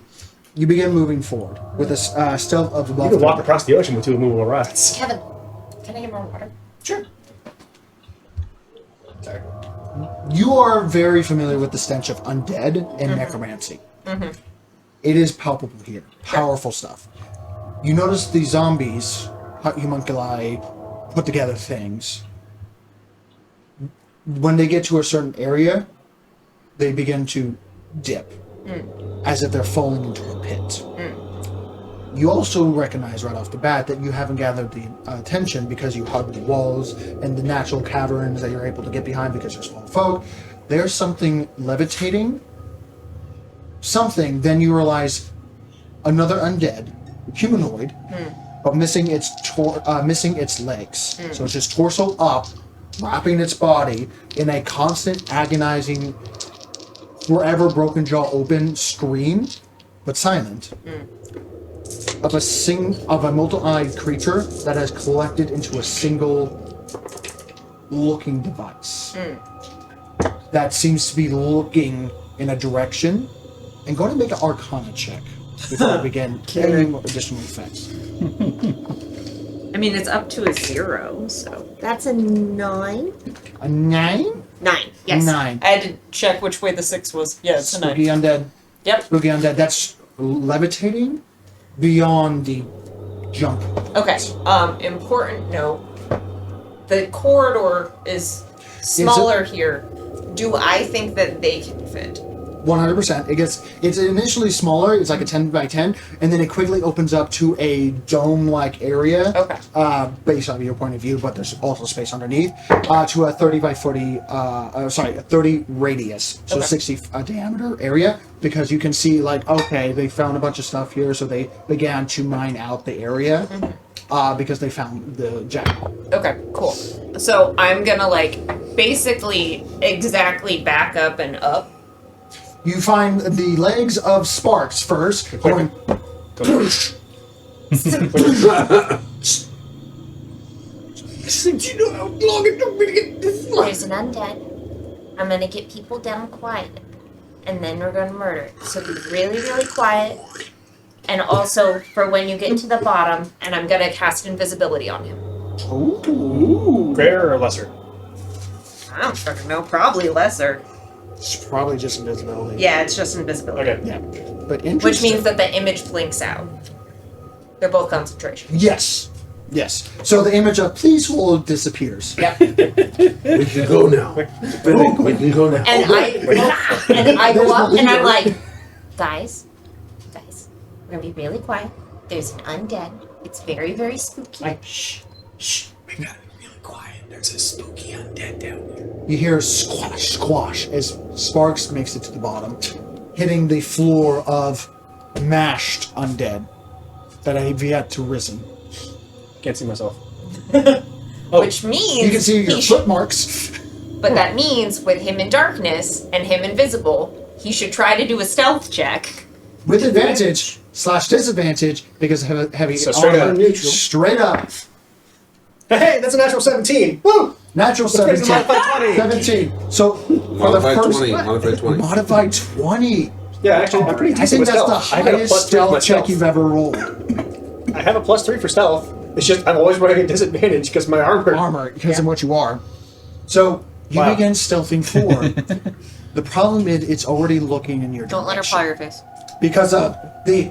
You begin moving forward with a stealth of You above. can walk across the ocean with two movable rats. Kevin, can I get more water? Sure. You are very familiar with the stench of undead and necromancy. It is palpable here. Powerful stuff. You notice the zombies, homunculi, put together things. When they get to a certain area, they begin to dip, as if they're falling into a pit. You also recognize right off the bat that you haven't gathered the attention because you hug the walls and the natural caverns that you're able to get behind because you're small folk. There's something levitating. Something, then you realize another undead, humanoid, but missing its legs. So it's just torso up, wrapping its body in a constant agonizing, forever broken jaw open scream, but silent. Of a multi-eyed creature that has collected into a single looking device that seems to be looking in a direction. And go ahead and make an Arcana check before I begin any more additional effects. I mean, it's up to a 0, so That's a 9. A 9? 9. Yes. 9. I had to check which way the 6 was. Yeah, it's a 9. Spooky undead. Yep. Spooky undead. That's levitating beyond the jump. Okay. Important note. The corridor is smaller here. Do I think that they can fit? 100%. It's initially smaller. It's like a 10 by 10, and then it quickly opens up to a dome-like area. Okay. Based on your point of view, but there's also space underneath. To a 30 by 40. A 30 radius, so Okay. 60 diameter area. Because you can see, like, okay, they found a bunch of stuff here, so they began to mine out the area. Because they found the jackal. Okay, cool. So I'm gonna basically exactly back up and up. You find the legs of Sparks first, going. There's an undead. I'm gonna get people down quiet. And then we're gonna murder it. So be really, really quiet. And also for when you get to the bottom, And I'm gonna cast invisibility on him. Greater or lesser? I don't fucking know. Probably lesser. It's probably just invisibility. Yeah, it's just invisibility. Okay. Yeah. But Which interesting. means that the image blinks out. They're both concentration. Yes. Yes. So the image of please hold disappears. Yep. We can go now. We can go now. And I go up and I'm like, guys, we're gonna be really quiet. There's an undead. It's very, very spooky. Shh. We gotta be really quiet. There's a spooky undead down there. You hear squash, squash as Sparks makes it to the bottom, hitting the floor of mashed undead that have yet to risen. Can't see myself. which means You can see your he should, footmarks. but that means with him in darkness and him invisible, he should try to do a stealth check. With advantage / disadvantage because of heavy So straight armor. up. Neutral. Straight up. Hey, that's a natural 17. Woo! Natural Let's 17. make it modified 20. 17. So for the Modified first 20. Modified 20. modified 20. Yeah, actually, I'm pretty I decent think with that's the stealth. I got a highest +3 for my stealth check stealth. you've ever rolled. I have a +3 for stealth. It's just I'm always running a disadvantage because my armor. Armor, because of what you are. So you Wow. begin stealthing forward. The problem is it's already looking in your Don't let her direction. paw your face. Because of the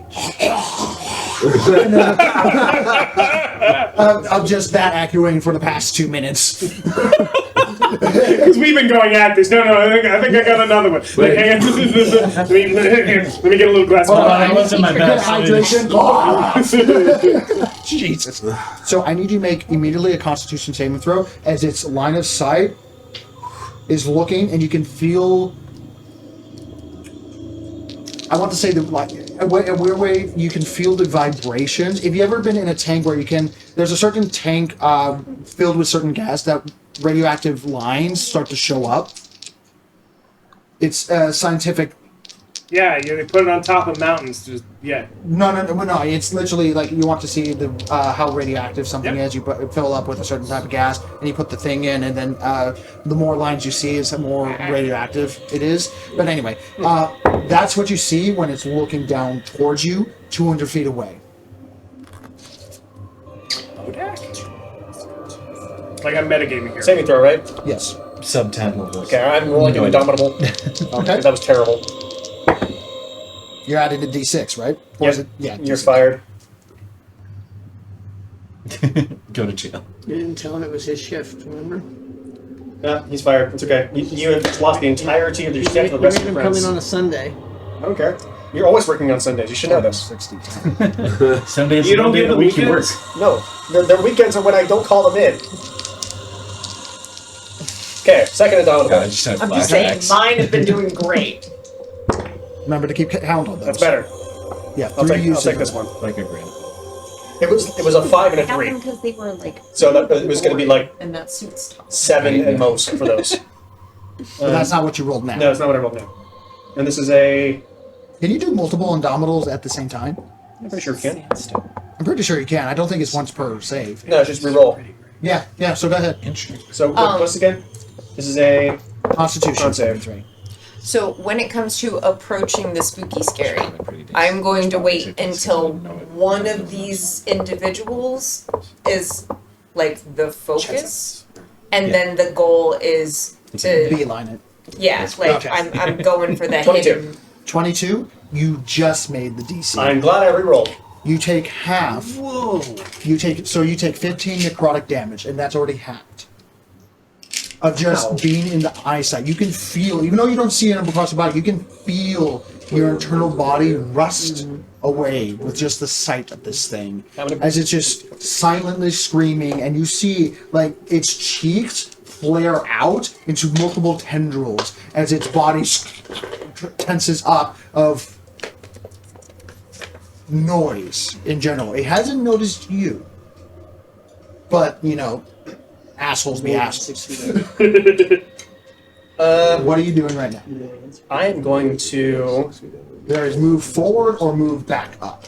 of just that acting for the past 2 minutes. Because we've been going at this. No, I think I got another one. Like, hang on. let me get a little glass of Hold on, water. I wasn't my Good best. hydration. Jesus. So I need you to make immediately a Constitution saving throw as its line of sight is looking, and you can feel. I want to say that, like, a weird way you can feel the vibrations. If you ever been in a tank where you can, there's a certain tank filled with certain gas that radioactive lines start to show up. It's scientific. Yeah, they put it on top of mountains. Just No. It's literally like you want to see the how radioactive something Yep. is. You fill up with a certain type of gas, and you put the thing in, and then the more lines you see, is the more radioactive it is. But anyway, that's what you see when it's looking down towards you, 200 feet away. like I'm metagaming here. Saving throw, right? Yes. Sub 10 levels. Okay, I'm rolling to Indomitable. Okay. That was terrible. You're adding a D6, right? Or is it? Yeah. You're D6. fired. Go to jail. You didn't tell him it was his shift, remember? Yeah, he's fired. It's okay. You have lost the entirety of your You shift for the rest of made your him come friends. in on a Sunday. I don't care. You're always working on Sundays. You should know this. 60. Some days You don't one day get of the the week you work. weekends? No, their weekends are when I don't call them in. Okay, second God, I Indomitable. just had I'm just saying, flashbacks. mine have been doing great. Remember to keep count on those. That's better. Yeah. I'll three take uses. this one. Like a grand. It was a 5 and a 3, Because they were like, so that it was going to be like and that suits Tom. 7 at most for those. But that's not what you rolled now. No, it's not what I rolled now. And this is a. Can you do multiple Indomitables at the same time? I'm pretty sure we can. I'm pretty sure you can. I don't think it's once per save. No, it's just reroll. Yeah. So go ahead. So what's again? This is a. Constitution. Con save. Three. So when it comes to approaching the spooky scary, I'm going to wait until one of these individuals is like the focus, and then the goal is to Beeline it. like Okay. I'm going for the 22. hidden. 22. You just made the DC. I'm glad I rerolled. You take half. Whoa. You take 15 necrotic damage, and that's already halved. Of just Ow. being in the eyesight. You can feel, even though you don't see it across the body, you can feel your internal body rust away with just the sight of this thing. How many- As it's just silently screaming, and you see like its cheeks flare out into multiple tendrils as its body tenses up of noise in general. It hasn't noticed you. But, assholes be assholes. What are you doing right now? I am going to. There is move forward or move back up.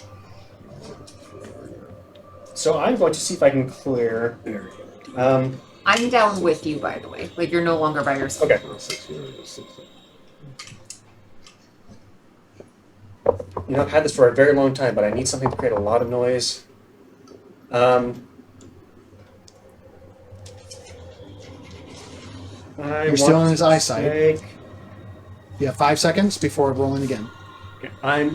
So I'm going to see if I can clear. I'm down with you, by the way. Like you're no longer by yourself. Okay. I've had this for a very long time, but I need something to create a lot of noise. You're still in his eyesight. You have 5 seconds before rolling again. I'm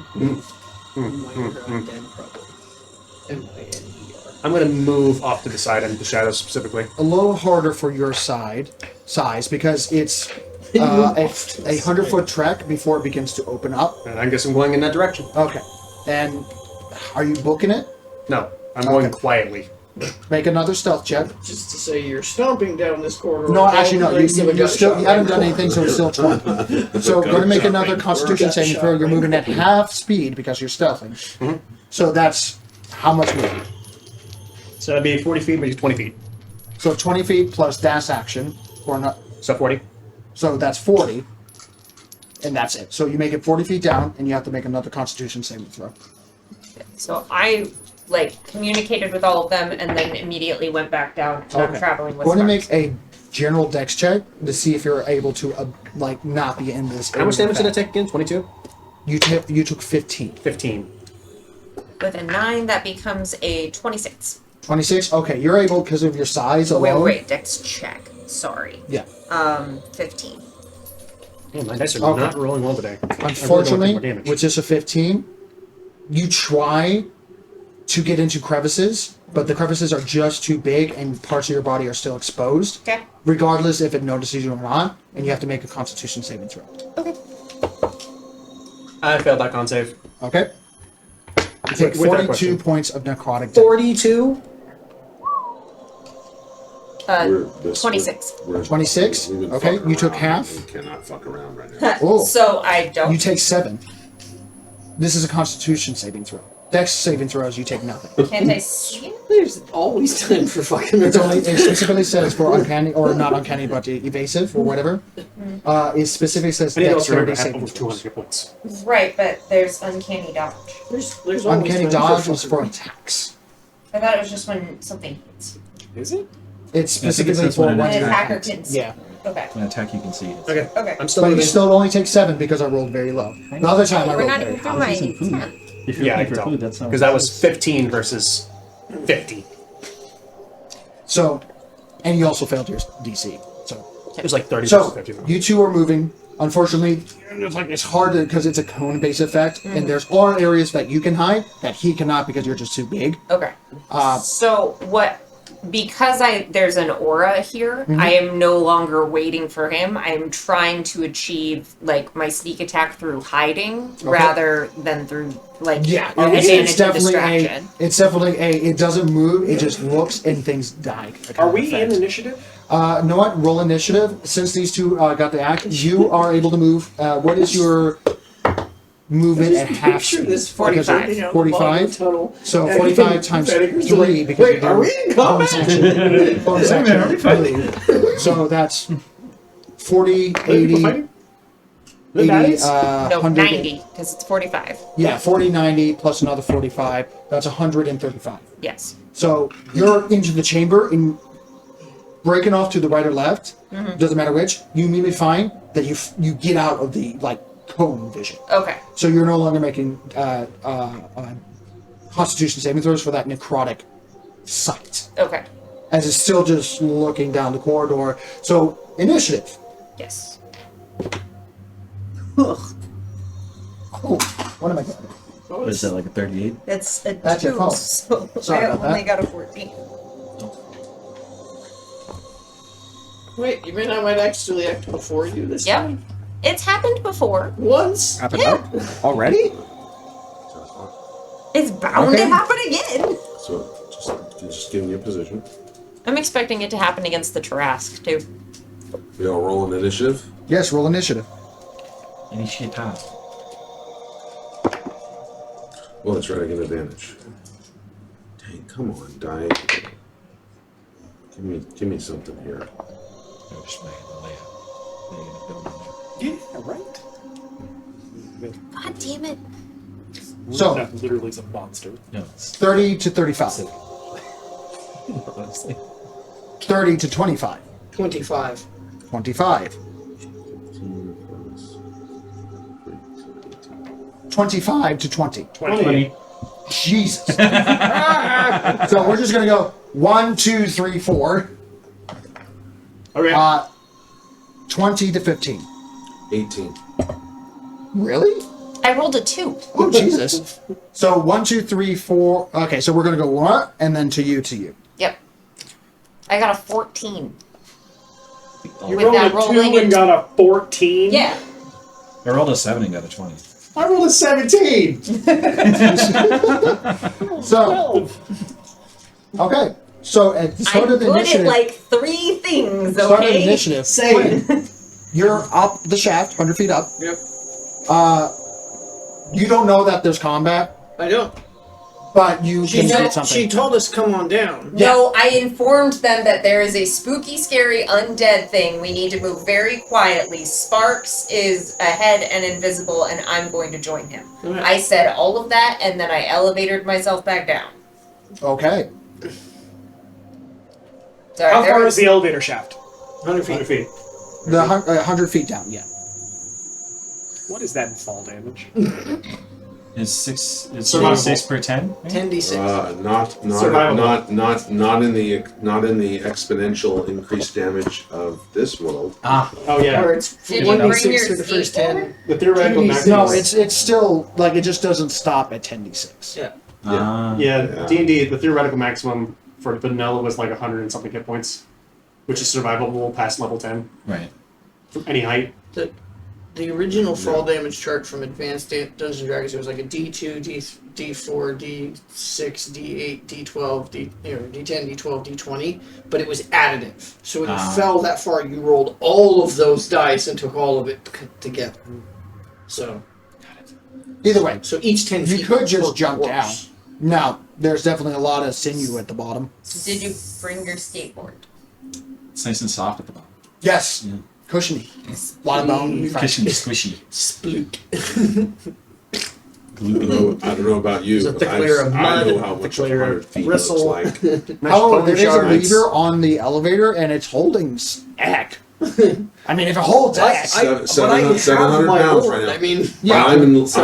going to move off to the side in the shadows specifically. A little harder for your size because it's a 100-foot trek before it begins to open up. And I guess I'm going in that direction. Okay. And are you booking it? No, I'm going Okay. quietly. Make another stealth check. Just to say you're stomping down this corridor. No, actually, no. Don't give a You shot. haven't done anything, so it's still 20. So going to make another Constitution saving throw. You're moving at half speed because you're stealthing. Mhm. So that's how much movement? So that'd be 40 feet, but he's 20 feet. So 20 feet plus dash action, or not. So 40. So that's 40, and that's it. So you make it 40 feet down, and you have to make another Constitution saving throw. So I communicated with all of them and then immediately went back down. So I'm Okay. traveling with Going to Sparks. make a general dex check to see if you're able to not be in this. How much damage did I effect. take again? 22? You took 15. 15. With a 9, that becomes a 26. 26. Okay, you're able because of your size alone. Wait, dex check. Sorry. Yeah. 15. Yeah, my dice are Okay. not rolling well today. Unfortunately, more damage. with just a 15, you try to get into crevices, but the crevices are just too big and parts of your body are still exposed. Okay. Regardless if it notices you or not, and you have to make a Constitution saving throw. I failed that con save. Okay? You take With that 42 question. points of necrotic damage. 42. We're 26. 26? we've been Okay, fucking you took around. half. We cannot fuck around right now. Oh. So I don't. You take 7. This is a Constitution saving throw. Dex saving throws, you take nothing. Can't I see it? There's always time for fucking It specifically says for uncanny, or not uncanny, but evasive, or whatever. It specifically says I need to also remember dexterity I have saving over 200 throws. hit points. Right, but there's uncanny dodge. There's always Uncanny time dodge is fucking- for attacks. I thought it was just when something hits. Is it? It's I think it specifically says for when an when An you attacker attack. can see. Yeah. Okay. When attack you can see it. Okay. Okay. I'm still But you moving. still only take 7 because I rolled very low. The other time I We're rolled not very even through high. my Using food. 10. If you're Yeah, I looking for don't. food, that's not Because that was 15 versus 50. So, and you also failed your DC. So, It was like 30 so versus 50. you two are moving. Unfortunately, it's hard because it's a cone-based effect, and there's are areas that you can hide that he cannot because you're just too big. Okay. Uh, So what? Because there's an aura here, Mm-hmm. I am no longer waiting for him. I am trying to achieve like my sneak attack through hiding rather than through like Yeah, advantage it's and definitely distraction. it doesn't move. It just looks and things die. Are we in initiative? No, what? Roll initiative. Since these two got the act, you are able to move. What is your movement at half Picture speed? this 45. fucking 45? tunnel. So And 45 times Vinegar's 3 like, because wait, are we in combat? bonus action. So that's 40, 80, Fighting? 80, No, 100. 90 because it's 45. Yeah, 40, 90 plus another 45. That's 135. Yes. So you're into the chamber and breaking off to the right or left. Doesn't matter which. You immediately find that you get out of the cone vision. Okay. So you're no longer making Constitution saving throws for that necrotic sight, Okay. as it's still just looking down the corridor. So initiative. Yes. Oh, what am I getting? What is that, like a 38? That's a That's your 2, fault. so Sorry I about only that. got a 14. Wait, you mean I might actually act before you this Yep. time? It's happened before. Once? Happened already? It's bound Okay. to happen again. So just giving you a position. I'm expecting it to happen against the Tarrasque too. We all roll an initiative. Yes, roll initiative. Initiative. Well, that's right. I get advantage. Dang, come on, die. Give me something here. No, just my layout. Then you're gonna build Yeah, right. God damn it. So- That literally is a monster. it. No, it's 30 to 35. honestly. 30 to 25. 25. 25. 15 plus 3, 25 to 20. 20. Jesus. So we're just gonna go 1, 2, 3, 4. Okay. 20 to 15. 18. Really? I rolled a 2. Oh Jesus. So 1, 2, 3, 4. Okay, so we're gonna go 1 and then to you. Yep. I got a 14. You with rolled that a rolling 2 and into- got a 14? Yeah. I rolled a 7 and got a 20. I rolled a 17. So okay. So at the start I'm of the good at initiative, like 3 things, start of the okay? initiative, you're up the shaft, 100 feet up. Yep. You don't know that there's combat, I don't. but you She, can told, get something. she told us come on down. No, I informed them that there is a spooky, scary, undead thing. We need to move very quietly. Sparks is ahead and invisible, and I'm going to join him. Alright. I said all of that, and then I elevated myself back down. Okay. Sorry, How there far was- is the elevator shaft? 100 feet. 100 feet. The 100 feet down, yeah. What is that in fall damage? Is 6 is Survival. 6 per 10? 10d6. Not in the exponential increased damage of this world. Ah. Oh yeah. Or it's Did you bring 1d6 your for the first skateboard? 10. The theoretical maximum. No, it's still like it just doesn't stop at 10d6. Yeah. Yeah, D&D, the theoretical maximum for vanilla was like 100 and something hit points, which is survivable past level 10 Right. from any height. The original fall damage chart from Advanced Dungeons and Dragons, it was like a D2, D4, D6, D8, D12, D10, D12, D20, but it was additive. So when you fell that far, you rolled all of those dice and took all of it together. So, Either way, so each 10 feet. you could just jump works. down. No, there's definitely a lot of sinew at the bottom. Did you bring your skateboard? It's nice and soft at the bottom. Yes, Yeah. cushiony. A lot of bone. Cushion squishy. Splook. I don't know about you. There's a thick but layer of I mud, know how thick much layer 100 of feet bristle. looks like. Oh, there is a shards. lever on the elevator, and it's holding heck. I mean, if it holds heck. Seven hundred pounds right now. I mean, Yeah. I'm sit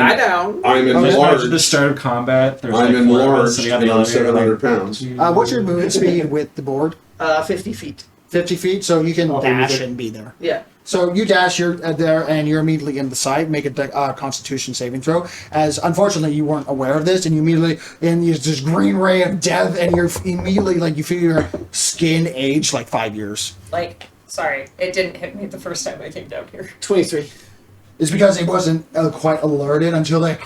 I down. I'm Just imagine the enlarged. start of combat. There's I'm like 4 of us enlarged sitting on and the I'm elevator, 700 pounds. What's your movement speed with the board? 50 feet. 50 feet, so you can Okay, dash you can- and be there. Yeah. So you dash, you're there, and you're immediately in the side. Make a Constitution saving throw. As unfortunately you weren't aware of this, and you immediately there's this green ray of death, and you're immediately like you feel your skin age like 5 years. Like, sorry, it didn't hit me the first time I came down here. 23. It's because it wasn't quite alerted until they. I'm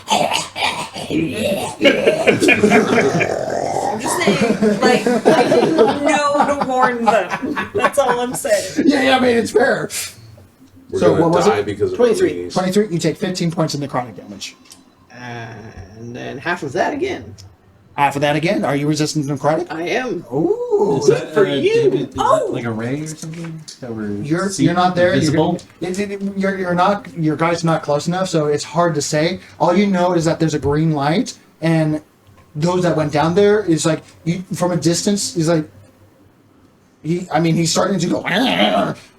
just saying, like, I didn't know to warn them. That's all I'm saying. Yeah, I mean it's fair. We're So gonna what was die it? because of 23. disease. 23. You take 15 points of necrotic damage. And then half of that again. Half of that again. Are you resistant to necrotic? I am. Ooh. Is that for David, you. is that like a ray or something? That we're You're not there. Visible? You're not. Your guy's not close enough, so it's hard to say. All you know is that there's a green light, and those that went down there is like you, from a distance. He's like, he's starting to go,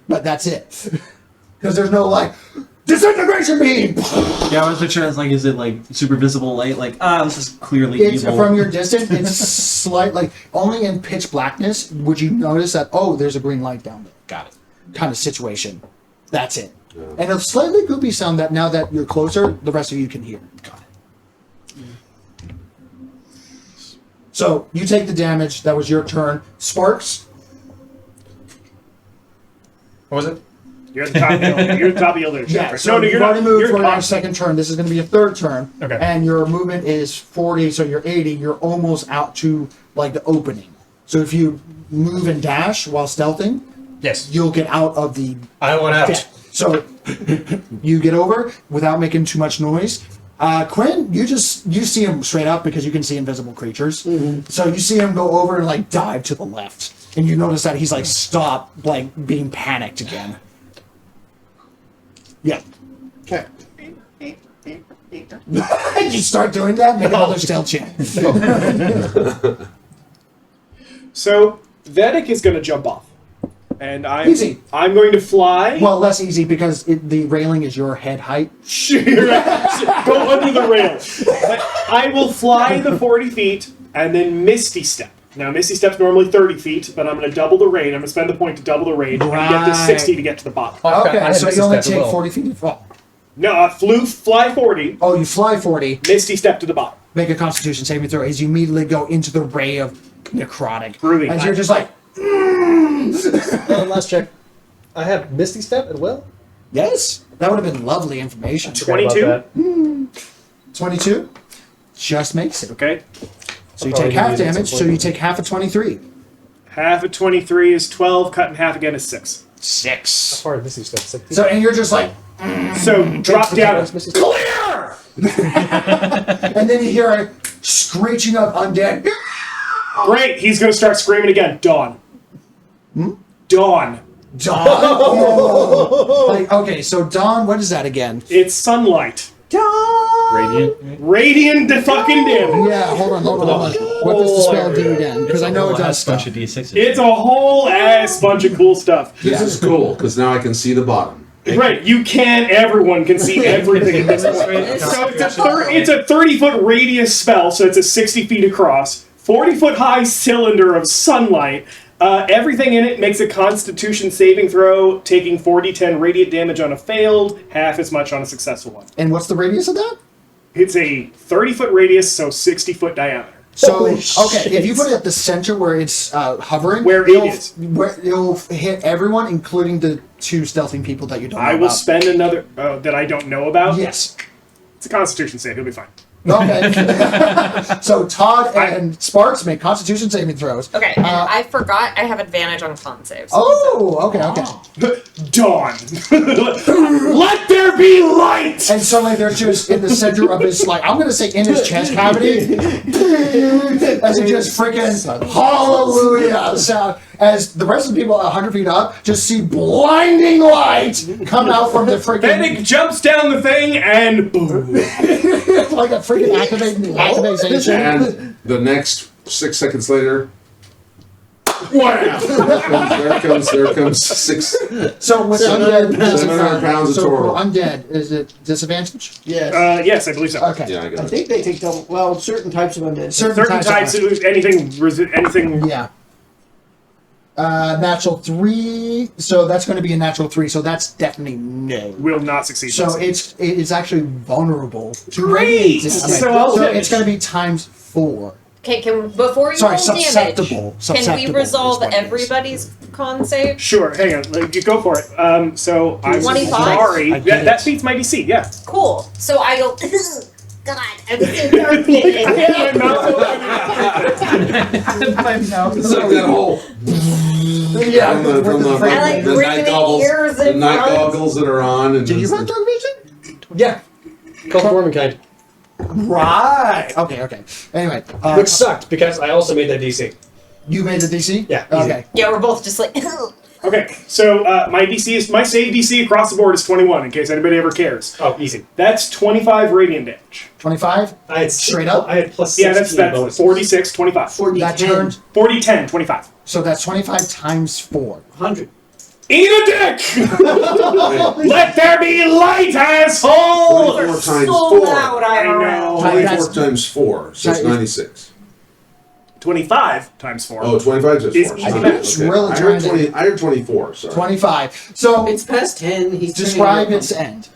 but that's it, because there's no like disintegration beam. Yeah, I was picturing it's like, is it like super visible light? Like, this is clearly It's evil. from your distance. It's slight, like only in pitch blackness would you notice that. Oh, there's a green light down there. Got it. Kind of situation. That's it. And a slightly goopy sound that now that you're closer, the rest of you can hear. Got it. So you take the damage. That was your turn. Sparks. What was it? You're at the top of the elevator. You're at the top of the elevator. Yeah. No, So no, you've you're not. already moved You're for your top. second turn. This is going to be your third turn. Okay. And your movement is 40, so you're 80. You're almost out to like the opening. So if you move and dash while stealthing, Yes. you'll get out of the. I went out. pit. So you get over without making too much noise. Quinn, you see him straight up because you can see invisible creatures. So you see him go over and like dive to the left, and you notice that he's like stopped, like being panicked again. Yeah. Okay. You start doing that, make another stealth check. So Vedic is going to jump off, and Easy. I'm going to fly. Well, less easy because the railing is your head height. Go under the rail. But I will fly the 40 feet and then Misty Step. Now, Misty Step's normally 30 feet, but I'm going to double the range. I'm going to spend the point to double the range and get to Right. 60 to get to the bottom. Okay, so you only take 40 feet to fall. No, I fly 40, Oh, you fly 40, Misty Step to the bottom. make a Constitution saving throw as you immediately go into the ray of necrotic. Groovy. As you're just like, Last check. I have Misty Step at will. yes, that would have been lovely information. 22? 22 just makes it. Okay. So you Probably take half gonna use it at damage, some so point. you take half of 23. Half of 23 is 12, cut in half again is 6. 6. How far is Misty Step? 6 feet? So, and you're just like, So drop down. Misty Step. clear! And then you hear a screeching of undead. Great, he's going to start screaming again. Dawn. Dawn. Dawn? Oh. Like, okay, so Dawn, what is that again? It's sunlight. Dawn! Radiant. Radiant to fucking dim. Yeah, hold on. What does the spell do again? Because I know it does Bunch stuff. of D6s. It's a whole ass bunch of cool stuff. This is cool because now I can see the bottom. Right, you can't. Everyone can see everything at this point. So it's a 30-foot radius spell, so it's a 60 feet across, 40-foot high cylinder of sunlight. Everything in it makes a Constitution saving throw, taking 4d10 radiant damage on a failed, half as much on a successful one. And what's the radius of that? It's a 30-foot radius, so 60-foot diameter. So, okay, if you put it at the center where it's hovering, Where it is. It'll hit everyone, including the 2 stealthing people that you don't know I will about. spend another that I don't know about. Yes. It's a Constitution save. He'll be fine. Okay. So Todd and Sparks make Constitution saving throws. Okay, and I forgot I have advantage on con saves. Oh, okay. Dawn. Let there be light. And suddenly they're just in the center of his, like, I'm going to say in his chest cavity. As it just freaking hallelujah sound. As the rest of the people 100 feet up just see blinding light come out from the freaking... Fennec jumps down the thing and boom. like a freaking activation. And the next 6 seconds later, Wow. there comes 6. So with 700 undead, pounds of so total. for undead, is it disadvantage? Yes. Yes, I believe so. Okay. Yeah, I I got it. think they take double. Well, certain types of undead. Certain Certain types of of anything. Yeah. Natural 3, so that's going to be a natural 3, so that's definitely no. Will not succeed. So it's actually vulnerable to Great! radiant damage. So I'll So finish. it's going to be times 4. Okay, before you Sorry, roll damage, susceptible. can Susceptible we is resolve what it is. everybody's con save? Sure, hang on. You go for it. So I'm 25? sorry. I get That it. beats my DC. Yeah. Cool. So I go. God, I'm so therapeutic. My mouth It's like that whole Yeah. from the, from the, from I like the bring night the goggles, ears the in night front. goggles that are on, and Did you just- have dark vision? Yeah. Cult of Womankind. Right. Okay. Anyway, Which sucked because I also made that DC. you made the DC? Yeah, easy. Okay. Yeah, we're both just like. Okay, so my save DC across the board is 21. In case anybody ever cares, Oh, easy. that's 25 radiant damage. 25? I had Straight up? I had plus Yeah, 16 that's bonuses. 46, 25. 40, That 10, turned, 40, 10, 25. so that's 25 times 4. 100. Eat a dick! Let there be light, asshole! 24 times so 4. loud, I IRL. know. 24 That's- times 4, so it's That is- 96. 25 times 4. Oh, 25 times It's 4. easy Sorry. math. Okay. Really I trying heard to- 20. I heard 24. Sorry. 25. So It's past 10. He's describe turning its end.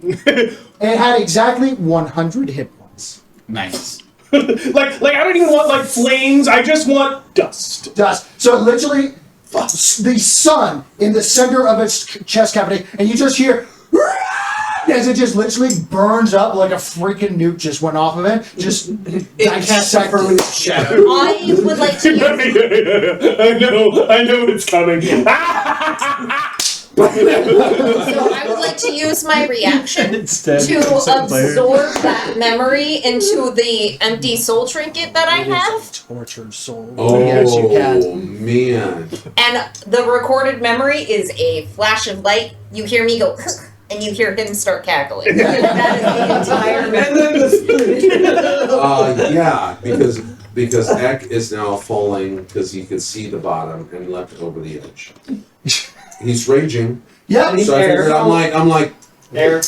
It had exactly 100 hit points. Nice. like I don't even want like flames. I just want dust. Dust. So literally, the sun in the center of its chest cavity, and you just hear as it just literally burns up like a freaking nuke just went off of it. Just It casts a permanent shadow. I would like to use. I know it's coming. So I would like to use my reaction Instead, to absorb that memory into the empty soul trinket that I have. tortured soul. Oh, Yes, you can. man. And the recorded memory is a flash of light. You hear me go, and you hear him start cackling. That is the entire memory. Yeah, because Eck is now falling because he can see the bottom and left over the edge. He's raging. Yeah. So I figured I'm like Air.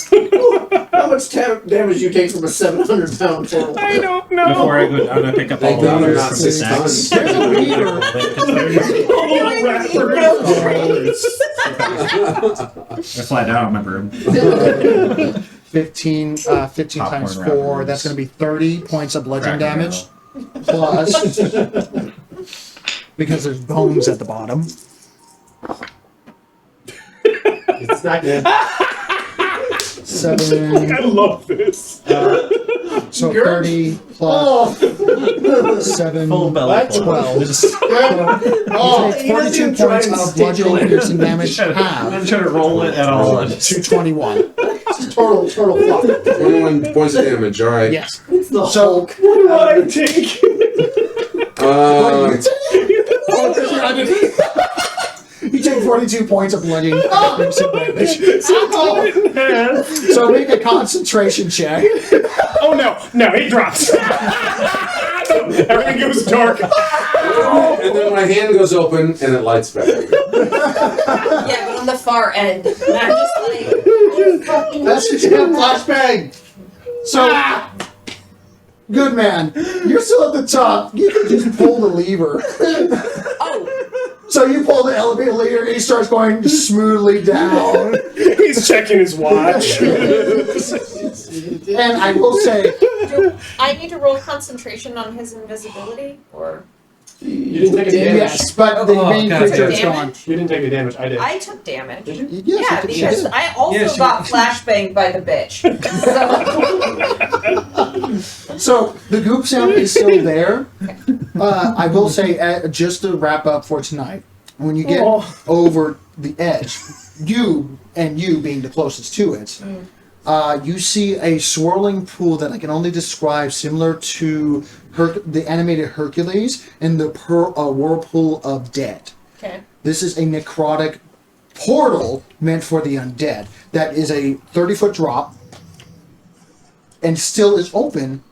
How much damage you take from a 700-pound total? I don't know. Before I go, I'm gonna pick up all Thank the God I'm others not from 6 snacks. tons. There's a meter. I fly down my room. 15 Popcorn times wrappers. 4. That's going to be 30 points of bludgeoning Cracker damage. Plus, because there's bones at the bottom. It's not good. 7. I love this. So 30 plus 7. Full belly full. 12. Oh, You take 42 points of bludgeoning piercing damage. I'm Half gonna try to roll it at all. to 21. Total flop. 21 points of damage. All right. Yes. It's the So, Hulk. What do I take? you take 42 points of bludgeoning piercing damage. Oh, So make a concentration check. no, it drops. Everything goes dark. And then my hand goes open and it lights back. Yeah, but on the far end. And I'm just like, oh, fucking That's a damn flashbang. So, good man, you're still at the top. You can just pull the lever. oh, So you pull the elevator lever, and he starts going smoothly down. He's checking his watch. And I will say, do I need to roll concentration on his invisibility, or You didn't take any damage. yes, but the Oh, main God, creature is damage? gone. You didn't take any damage. I did. I took damage? Did you? Yes, Yeah, you because did. I also Yeah, she- got flashbanged by the bitch. So So the goop sound is still there. I will say, just to wrap up for tonight, when you get over the edge, you being the closest to it, you see a swirling pool that I can only describe similar to the animated Hercules and the whirlpool of dead. okay. This is a necrotic portal meant for the undead. That is a 30-foot drop and still is open.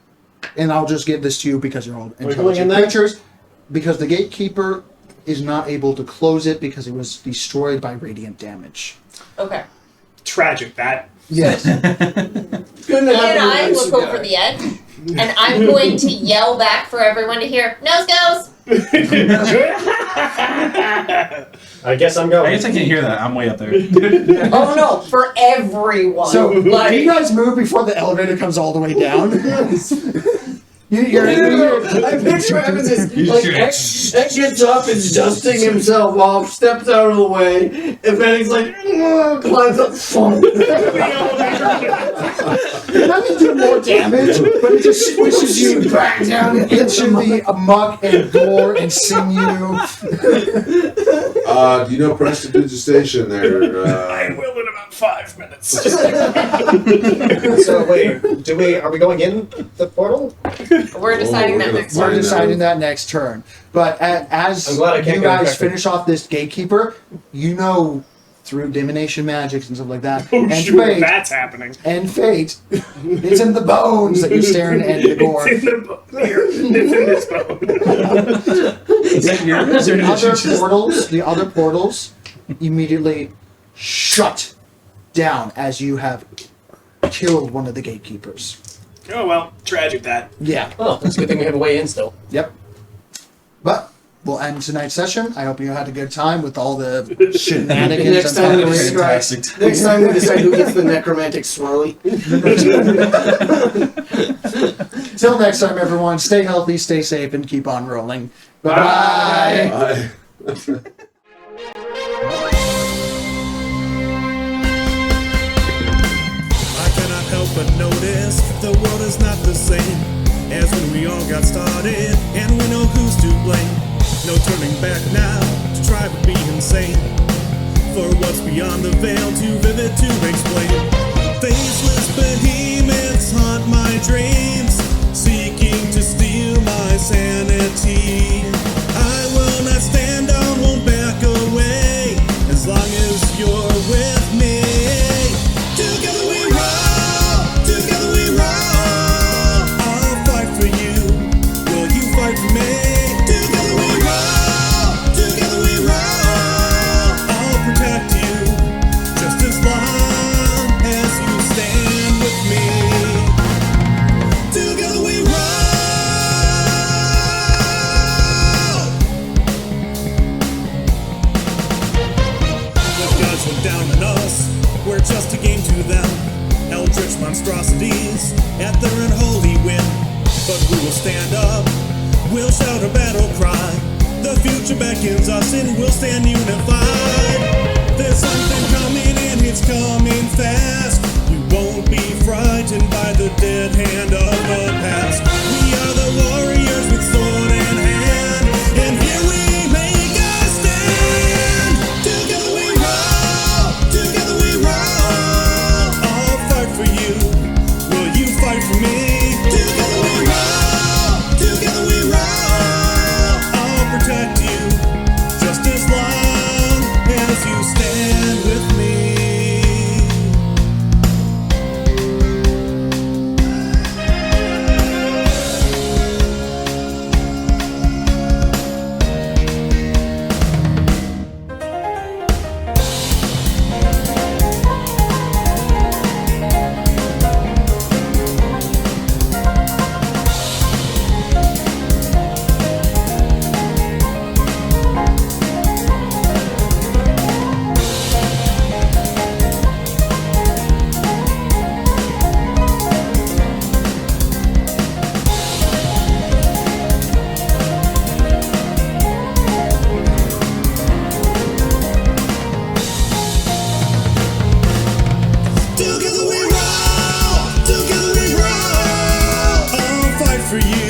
And I'll just give this to you because you're all going in intelligent there? creatures. Because the gatekeeper is not able to close it because it was destroyed by radiant damage. Okay. Tragic, that. Yes. Couldn't And I look over the edge, and I'm going to yell back for everyone to hear, nose goes! I guess I'm I going. guess I can't hear that. I'm way up there. Oh no, for everyone. So, do you like, guys move before the elevator comes all the way down? You're I picture him as this, You like, should- X gets up, is dusting himself off, steps out of the way, and then he's like, climbs up. It doesn't do more damage, but it just squishes you back down into the muck and gore and sinew. Do you know prestidigitation there? I will in about 5 minutes. So wait, are we going in the portal? we're deciding we're that gonna next We're time. deciding that next turn. But as I'm glad I can't you go guys infected. finish off this gatekeeper, you know through divination magics and stuff like that, Oh, and sure, fate, that's happening. it's in the bones that you're staring at the gore. It's in the bone. Here, it's in this bone. Is that yours or The other portals immediately shut down as you have killed one of the gatekeepers. Oh well, tragic that. Yeah. Oh, it's a good thing we have a way in still. Yep. But we'll end tonight's session. I hope you had a good time with all the shenanigans Next and time we fuckery. Fantastic. Next time we decide who gets the necromantic swirly. Till next time, everyone, stay healthy, stay safe, and keep on rolling. Bye. I cannot help but notice the world is not the same as when we all got started, and we know who's to blame. No turning back now to try to be insane. For what's beyond the veil, too vivid to explain. Faceless behemoths haunt my dreams, seeking to steal my sanity. I will not stand down, won't back away, as long as you're with me. Together we roll, together we roll. I'll fight for you, will you fight for me? Together we roll, I'll protect you, just as long as you stand with me. Together we roll. The gods look down on us, we're just a game to them. Eldritch monstrosities at their unholy whim. But we will stand up, we'll shout a battle cry. The future beckons us and we'll stand unified. There's something coming and it's coming fast. You won't be frightened by the dead hand of the past. We are the warriors with sword in hand, and here we make a stand. Together we roll, together we roll. I'll fight for you, will you fight for me? Together we roll, I'll protect you, just as long as you stand with me. for you.